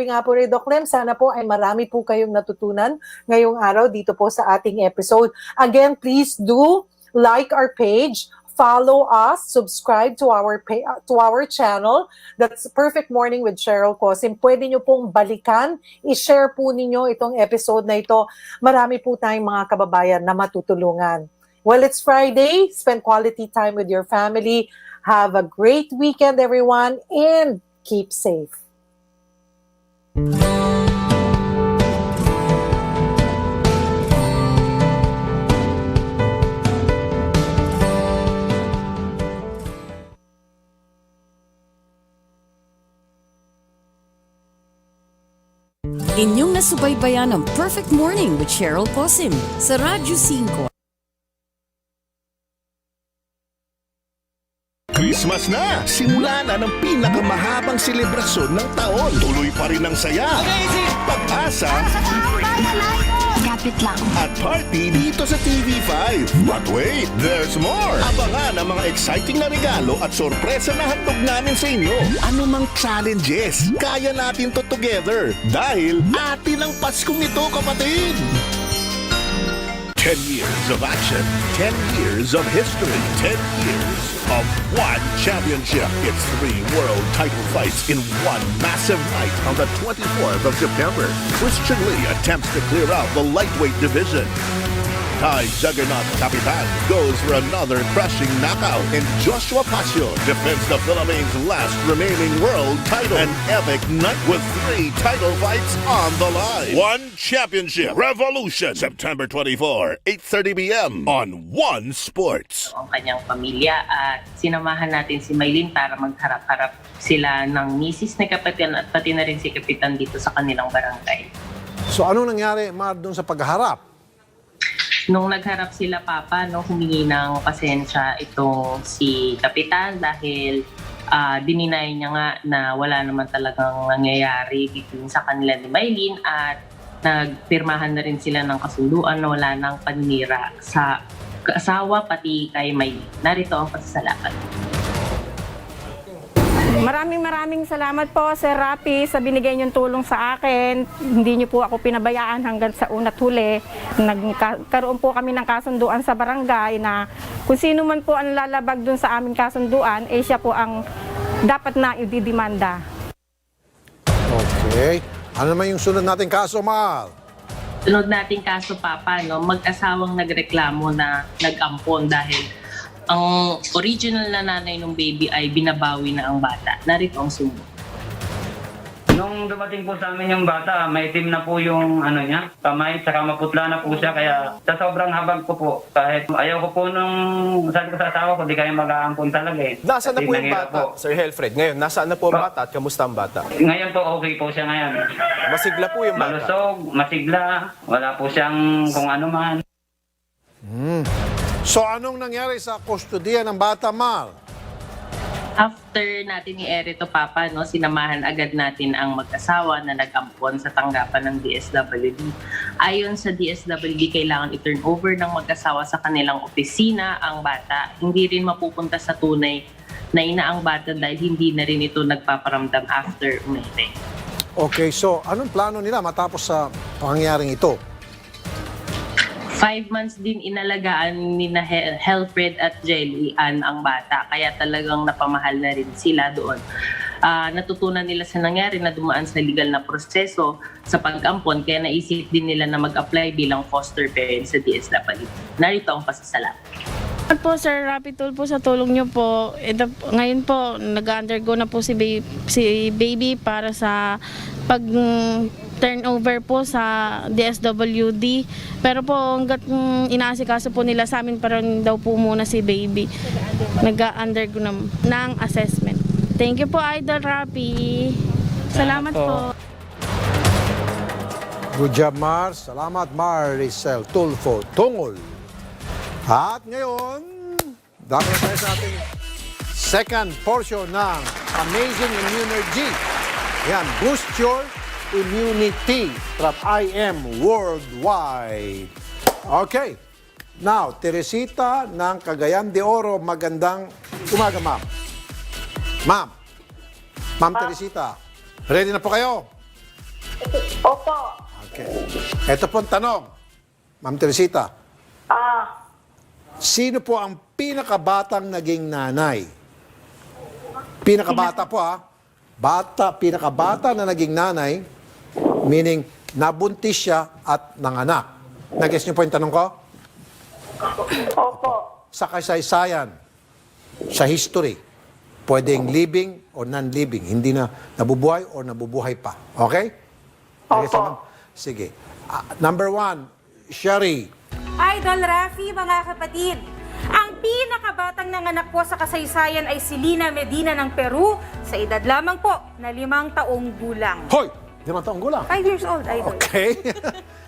nga po ni Doc Lim, sana po ay marami po kayong natutunan ngayong araw dito po sa ating episode. Again, please do like our page, follow us, subscribe to our channel. That's Perfect Morning with Cheryl Cosim. Pwede nyo pong balikan, i-share po ninyo itong episode na ito. Marami po tayong mga kababayan na matutulungan. Well, it's Friday. Spend quality time with your family. Have a great weekend, everyone, and keep safe. Inyong nasubaybayan ang Perfect Morning with Cheryl Cosim sa Radyo 5. Christmas na! Simula na ng pinakamahabang selebrasyon ng taon. Tuloy pa rin ang saya, pag-asa, Kapit lang. at party dito sa TV5. But wait, there's more! Abangan ang mga exciting na regalo at sorpresa na handog namin sa inyo. Ano mang challenges, kaya natin to together. Dahil atin ang Paskong ito, kapatid! 10 years of action, 10 years of history, 10 years of one championship. It's 3 world title fights in one massive night on the 24th of September. Christian Lee attempts to clear out the lightweight division. Thai juggernaut Kapitan goes for another crushing knockout, and Joshua Pasio defends the Philippines' last remaining world title. An epic night with 3 title fights on the line. One Championship Revolution, September 24, 8:30 p.m. on One Sports. Ang kanyang pamilya at sinamahan natin si Maylin para magharap-harap sila ng misis ni Kapitan at pati na rin si Kapitan dito sa kanilang barangay. So anong nangyari, Mar, doon sa pagharap? Nung nagharap sila, Papa, humingi ng pasensya itong si Kapitan dahil dininay niya nga na wala naman talagang nangyayari between sa kanila ni Maylin at nagpirmahan na rin sila ng kasunduan na wala nang paninira sa asawa pati kay Maylin. Narito ang pasasalamat. Maraming salamat po, Sir Rapi, sa binigay niyong tulong sa akin. Hindi niyo po ako pinabayaan hanggang sa una't huli. Nagkaroon po kami ng kasunduan sa barangay na kung sino man po ang lalabag dun sa aming kasunduan, siya po ang dapat na ididimanda. Okay. Ano naman yung sunod nating kaso, Mar? Sunod nating kaso, Papa, mag-asawang nagreklamo na nag-ampon dahil ang original na nanay ng baby ay binabawi na ang bata. Narito ang sumo. Nung dumating po sa amin yung bata, may itim na po yung niya, kamay, saka maputla na po siya. Kaya sa sobrang habag ko po, kahit ayaw ko po nung sabi ko sa asawa ko, di kayo mag-aampon talaga eh. Nasaan na Kasi po yung nanghirap bata, Sir Helfred? Ngayon, nasaan na po ang bata at kamusta ang bata? Ngayon po, okay po siya ngayon. Masigla po yung bata. Malusog, masigla, wala po siyang kung ano man. So anong nangyari sa kustodiya ng bata, Mar? After natin i-air ito, Papa, sinamahan agad natin ang mag-asawa na nag-ampon sa tanggapan ng DSWD. Ayon sa DSWD, kailangan i-turn over ng mag-asawa sa kanilang opisina ang bata. Hindi rin mapupunta sa tunay na ina ang bata dahil hindi na rin ito nagpaparamdam after umere. Okay, so anong plano nila matapos sa pangyayaring ito? 5 months din inalagaan ni na Helfred at Jelly Ann ang bata. Kaya talagang napamahal na rin sila doon. Natutunan nila sa nangyari na dumaan sa legal na proseso sa pag-ampon. Kaya naisip din nila na mag-apply bilang foster parents sa DSWD. Narito ang pasasalamat. At po Sir Rapi Tul po sa tulong niyo po. Ito, ngayon po nag-undergo na po si baby para sa pag turnover po sa DSWD. Pero po hanggat inaasikaso po nila sa amin pa rin daw po muna si baby. Nag-undergo ng assessment. Thank you po Idol Rapi. Salamat po. Good job, Mar. Salamat, Maricel Tulfo Tungol. At ngayon, dami na tayo sa ating second portion ng Amazing Immunergy. Yan, boost your immunity from IM Worldwide. Okay. Now, Teresita ng Cagayan de Oro. Magandang umaga, ma'am. Ma'am Teresita, ready na po kayo? Opo. Okay. Ito po ang tanong, Ma'am Teresita. Sino po ang pinakabatang naging nanay? Pinakabata po pinakabata na naging nanay, meaning nabuntis siya at nanganak. Nag-guess niyo po yung tanong ko? Opo. Sa kasaysayan, sa history, pwedeng living or non-living, hindi na nabubuhay or nabubuhay pa. Okay? Opo. Sige. Number 1, Sherry. Idol Rafi, mga kapatid, ang pinakabatang nanganak po sa kasaysayan ay si Lina Medina ng Peru sa edad lamang po na 5 taong gulang. Hoy! 5 taong gulang? 5 years old, Idol. Okay.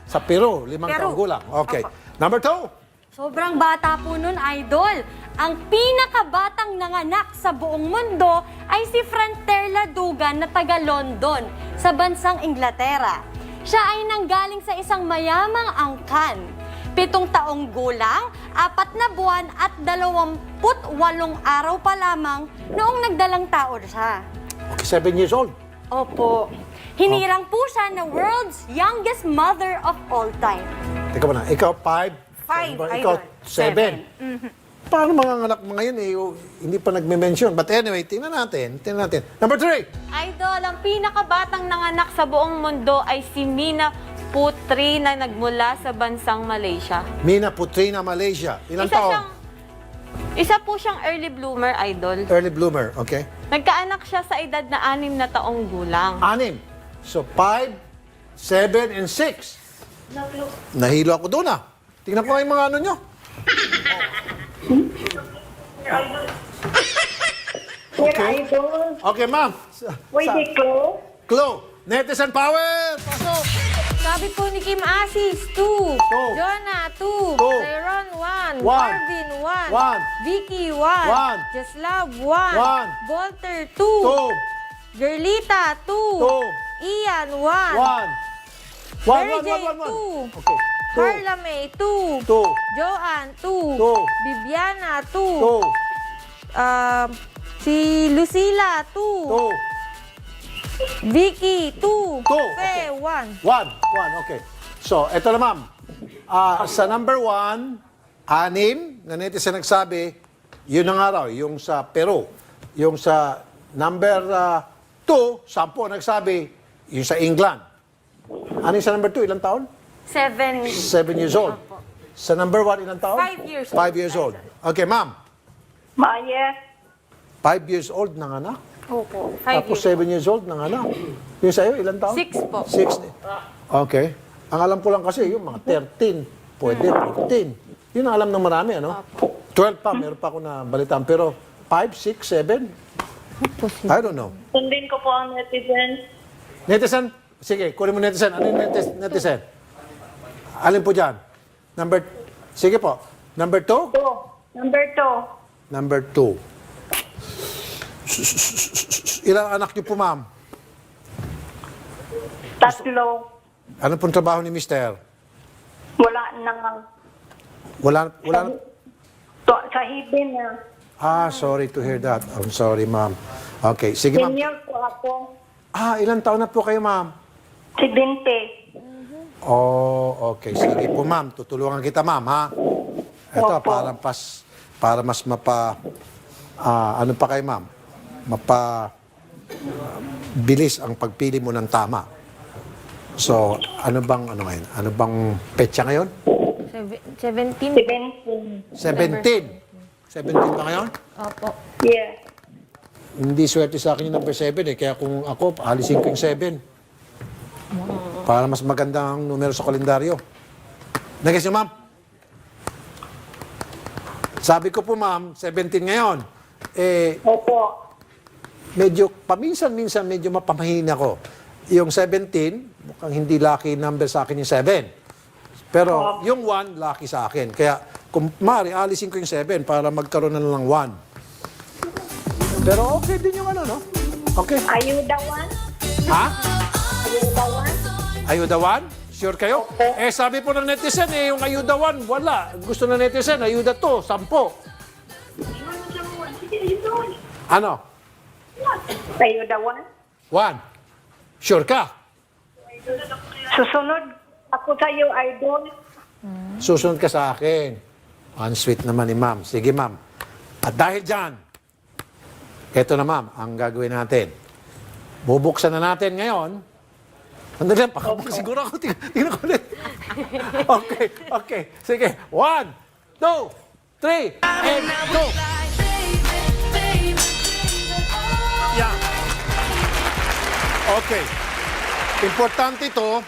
Sa Peru, 5 taong gulang. Okay. Number 2. Sobrang bata po nun, Idol. Ang pinakabatang nanganak sa buong mundo ay si Franterla Dugan na taga London sa bansang Inglaterra. Siya ay nanggaling sa isang mayamang angkan. 7 taong gulang, 4 na buwan at 28 araw pa lamang noong nagdalang tao siya. Okay, 7 years old. Opo. Hinirang po siya na world's youngest mother of all time. Teka ba na, ikaw 5, 5, ikaw Idol. 7. Paano mga anak mo ngayon hindi pa nagme-mention? But anyway, tingnan natin. Number 3. Idol, ang pinakabatang nanganak sa buong mundo ay si Mina Putri na nagmula sa bansang Malaysia. Mina Putri na Malaysia. Ilang taon? Isa po siyang early bloomer, Idol. Early bloomer, okay. Nagkaanak siya sa edad na 6 na taong gulang. 6. So 5, 7, and 6. Nahilo ako doon Tingnan ko nga yung mga ano nyo. Okay. Okay, ma'am. Pwede ko? Clue. Netizen power! Pasok! Sabi po ni Kim Asis, 2. Jonah, 2. Tyron, 1. Marvin, 1. Vicky, 1. Jaslav, 1. Volter, 2. Gerlita, 2. Ian, 1. Mary Jane, 2. Okay. Carla May, 2. 2. Joanne, 2. 2. Bibiana, 2. Si Lucila, 2. Vicky, 2. Fe, 1. 1, okay. So, eto na ma'am. Sa number 1, 6 na netizen nagsabi, yun ang araw, yung sa Peru. Yung sa number 2, 10 nagsabi, yung sa England. Ano yung sa number 2, ilang taon? 7. 7 years old. Sa number 1, ilang taon? 5 years old. 5 years old. Okay, ma'am. Yes. 5 years old nanganak. Opo, 5 Tapos years 7 years old nanganak. Yung sa'yo, ilang taon? 6 po. 6. Okay. Ang alam ko lang kasi, yung mga 13, pwede, 14. Yun ang alam ng marami, ano? 12 pa, meron pa ako na balitaan. Pero 5, 6, 7? I don't know. Sundin ko po ang netizen. Netizen? Sige, kunin mo netizen. Ano yung netizen? Alin po dyan? Sige po. Number 2? Number 2. Number 2. Ilang anak niyo po, ma'am? 3. Ano pong trabaho ni mister? Wala nang... Wala Sa hibin na. Sorry to hear that. I'm sorry, ma'am. Okay, sige, ma'am. Senior po ako. Ilang taon na po kayo, ma'am? 70. Oh, okay. Sige po, ma'am. Tutulungan kita, ma'am, ha? Ito, para mas ano pa kayo, ma'am? Bilis ang pagpili mo ng tama. So, ano bang petsa ngayon? 17. 17 ba ngayon? Opo. Yeah. Hindi swerte sa akin yung number 7 eh. Kaya kung ako, alisin ko yung 7. Para mas maganda ang numero sa kalendaryo. Nagis niyo, ma'am? Sabi ko po, ma'am, 17 ngayon. Opo. Medyo, paminsan-minsan, medyo mapamahina ko. Yung 17, mukhang hindi lucky number sa akin yung 7. Pero yung 1, lucky sa akin. Kaya, kung maaari, alisin ko yung 7 para magkaroon na lang 1. Pero okay din yung ano, no? Okay. Ayuda 1? Ha? Ayuda 1? Ayuda 1? Sure kayo? Eh, sabi po ng netizen, yung ayuda 1, wala. Gusto ng netizen, ayuda 2, 10. Ano? Ayuda 1? 1. Sure ka? Susunod ako sa iyo, idol. Susunod ka sa akin. Ang sweet naman ni ma'am. Sige, ma'am. At dahil dyan, eto na, ma'am, ang gagawin natin. Bubuksan na natin ngayon. Andali lang, siguro ako. Tingnan ko ulit. Okay. Sige. 1, 2, 3, and go! Yeah. Okay. Importante ito.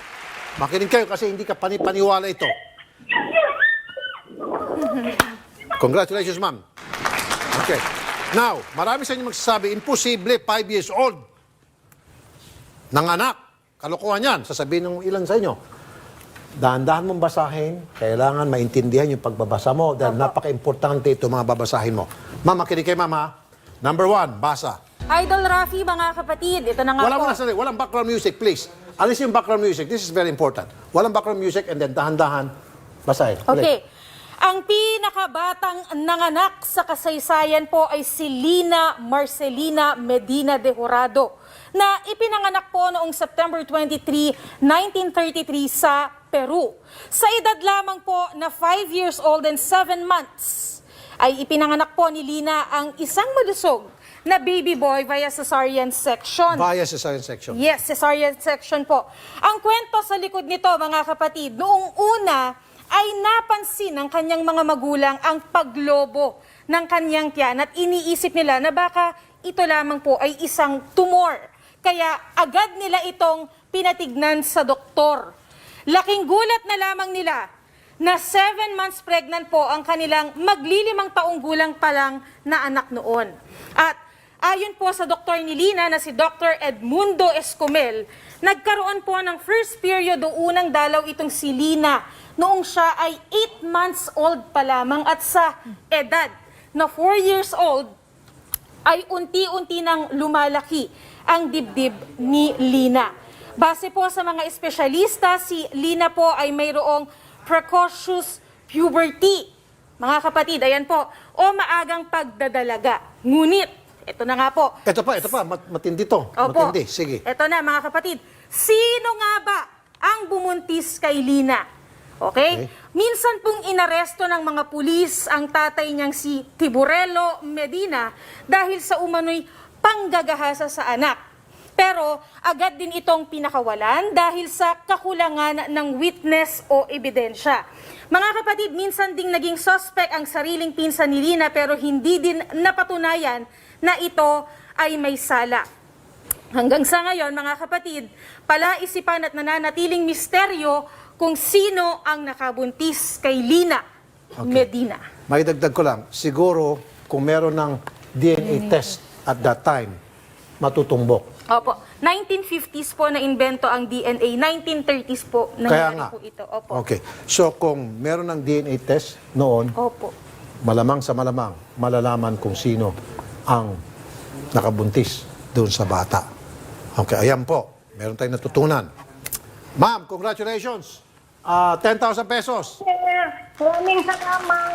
Makinig kayo kasi hindi ka paniwala ito. Congratulations, ma'am. Okay. Now, marami sa inyo magsasabi, imposible, 5 years old. Nanganak. Kalokohan yan. Sasabihin ng ilan sa inyo. Dahan-dahan mong basahin. Kailangan maintindihan yung pagbabasa mo dahil napaka-importante ito mga babasahin mo. Ma'am, makinig kayo, ma'am, ha? Number 1, basa. Idol Rafi, mga kapatid, ito na nga po. Walang background music, please. Alis yung background music. This is very important. Walang background music and then dahan-dahan basahin. Okay. Ang pinakabatang nanganak sa kasaysayan po ay si Lina Marcelina Medina de Jurado na ipinanganak po noong September 23, 1933 sa Peru. Sa edad lamang po na 5 years old and 7 months ay ipinanganak po ni Lina ang isang malusog na baby boy via cesarean section. Via cesarean section. Yes, cesarean section po. Ang kwento sa likod nito, mga kapatid, noong una ay napansin ng kanyang mga magulang ang paglobo ng kanyang tiyan at iniisip nila na baka ito lamang po ay isang tumor. Kaya agad nila itong pinatignan sa doktor. Laking gulat na lamang nila na 7 months pregnant po ang kanilang maglilimang taong gulang pa lang na anak noon. At ayon po sa doktor ni Lina na si Dr. Edmundo Escomel, nagkaroon po ng first period o unang dalaw itong si Lina noong siya ay 8 months old pa lamang at sa edad na 4 years old ay unti-unti nang lumalaki ang dibdib ni Lina. Base po sa mga espesyalista, si Lina po ay mayroong precocious puberty. Mga kapatid, ayan po, o maagang pagdadalaga. Ngunit, ito na nga po. Ito pa, matindi to. Opo. Matindi, sige. Ito na, mga kapatid. Sino nga ba ang bumuntis kay Lina? Okay? Minsan pong inaresto ng mga pulis ang tatay niyang si Tiburelo Medina dahil sa umano'y panggagahasa sa anak. Pero agad din itong pinakawalan dahil sa kakulangan ng witness o ebidensya. Mga kapatid, minsan ding naging suspect ang sariling pinsan ni Lina pero hindi din napatunayan na ito ay may sala. Hanggang sa ngayon, mga kapatid, palaisipan at nananatiling misteryo kung sino ang nakabuntis kay Lina Medina. May dagdag ko lang, siguro kung meron ng DNA test at that time, matutumbok. Opo. 1950s po na invento ang DNA. 1930s po nangyari po ito. Opo. Okay. So kung meron ng DNA test noon, Opo. malamang sa malamang, malalaman kung sino ang nakabuntis doon sa bata. Okay, ayan po. Meron tayong natutunan. Ma'am, congratulations! 10,000 pesos. Maraming salamat.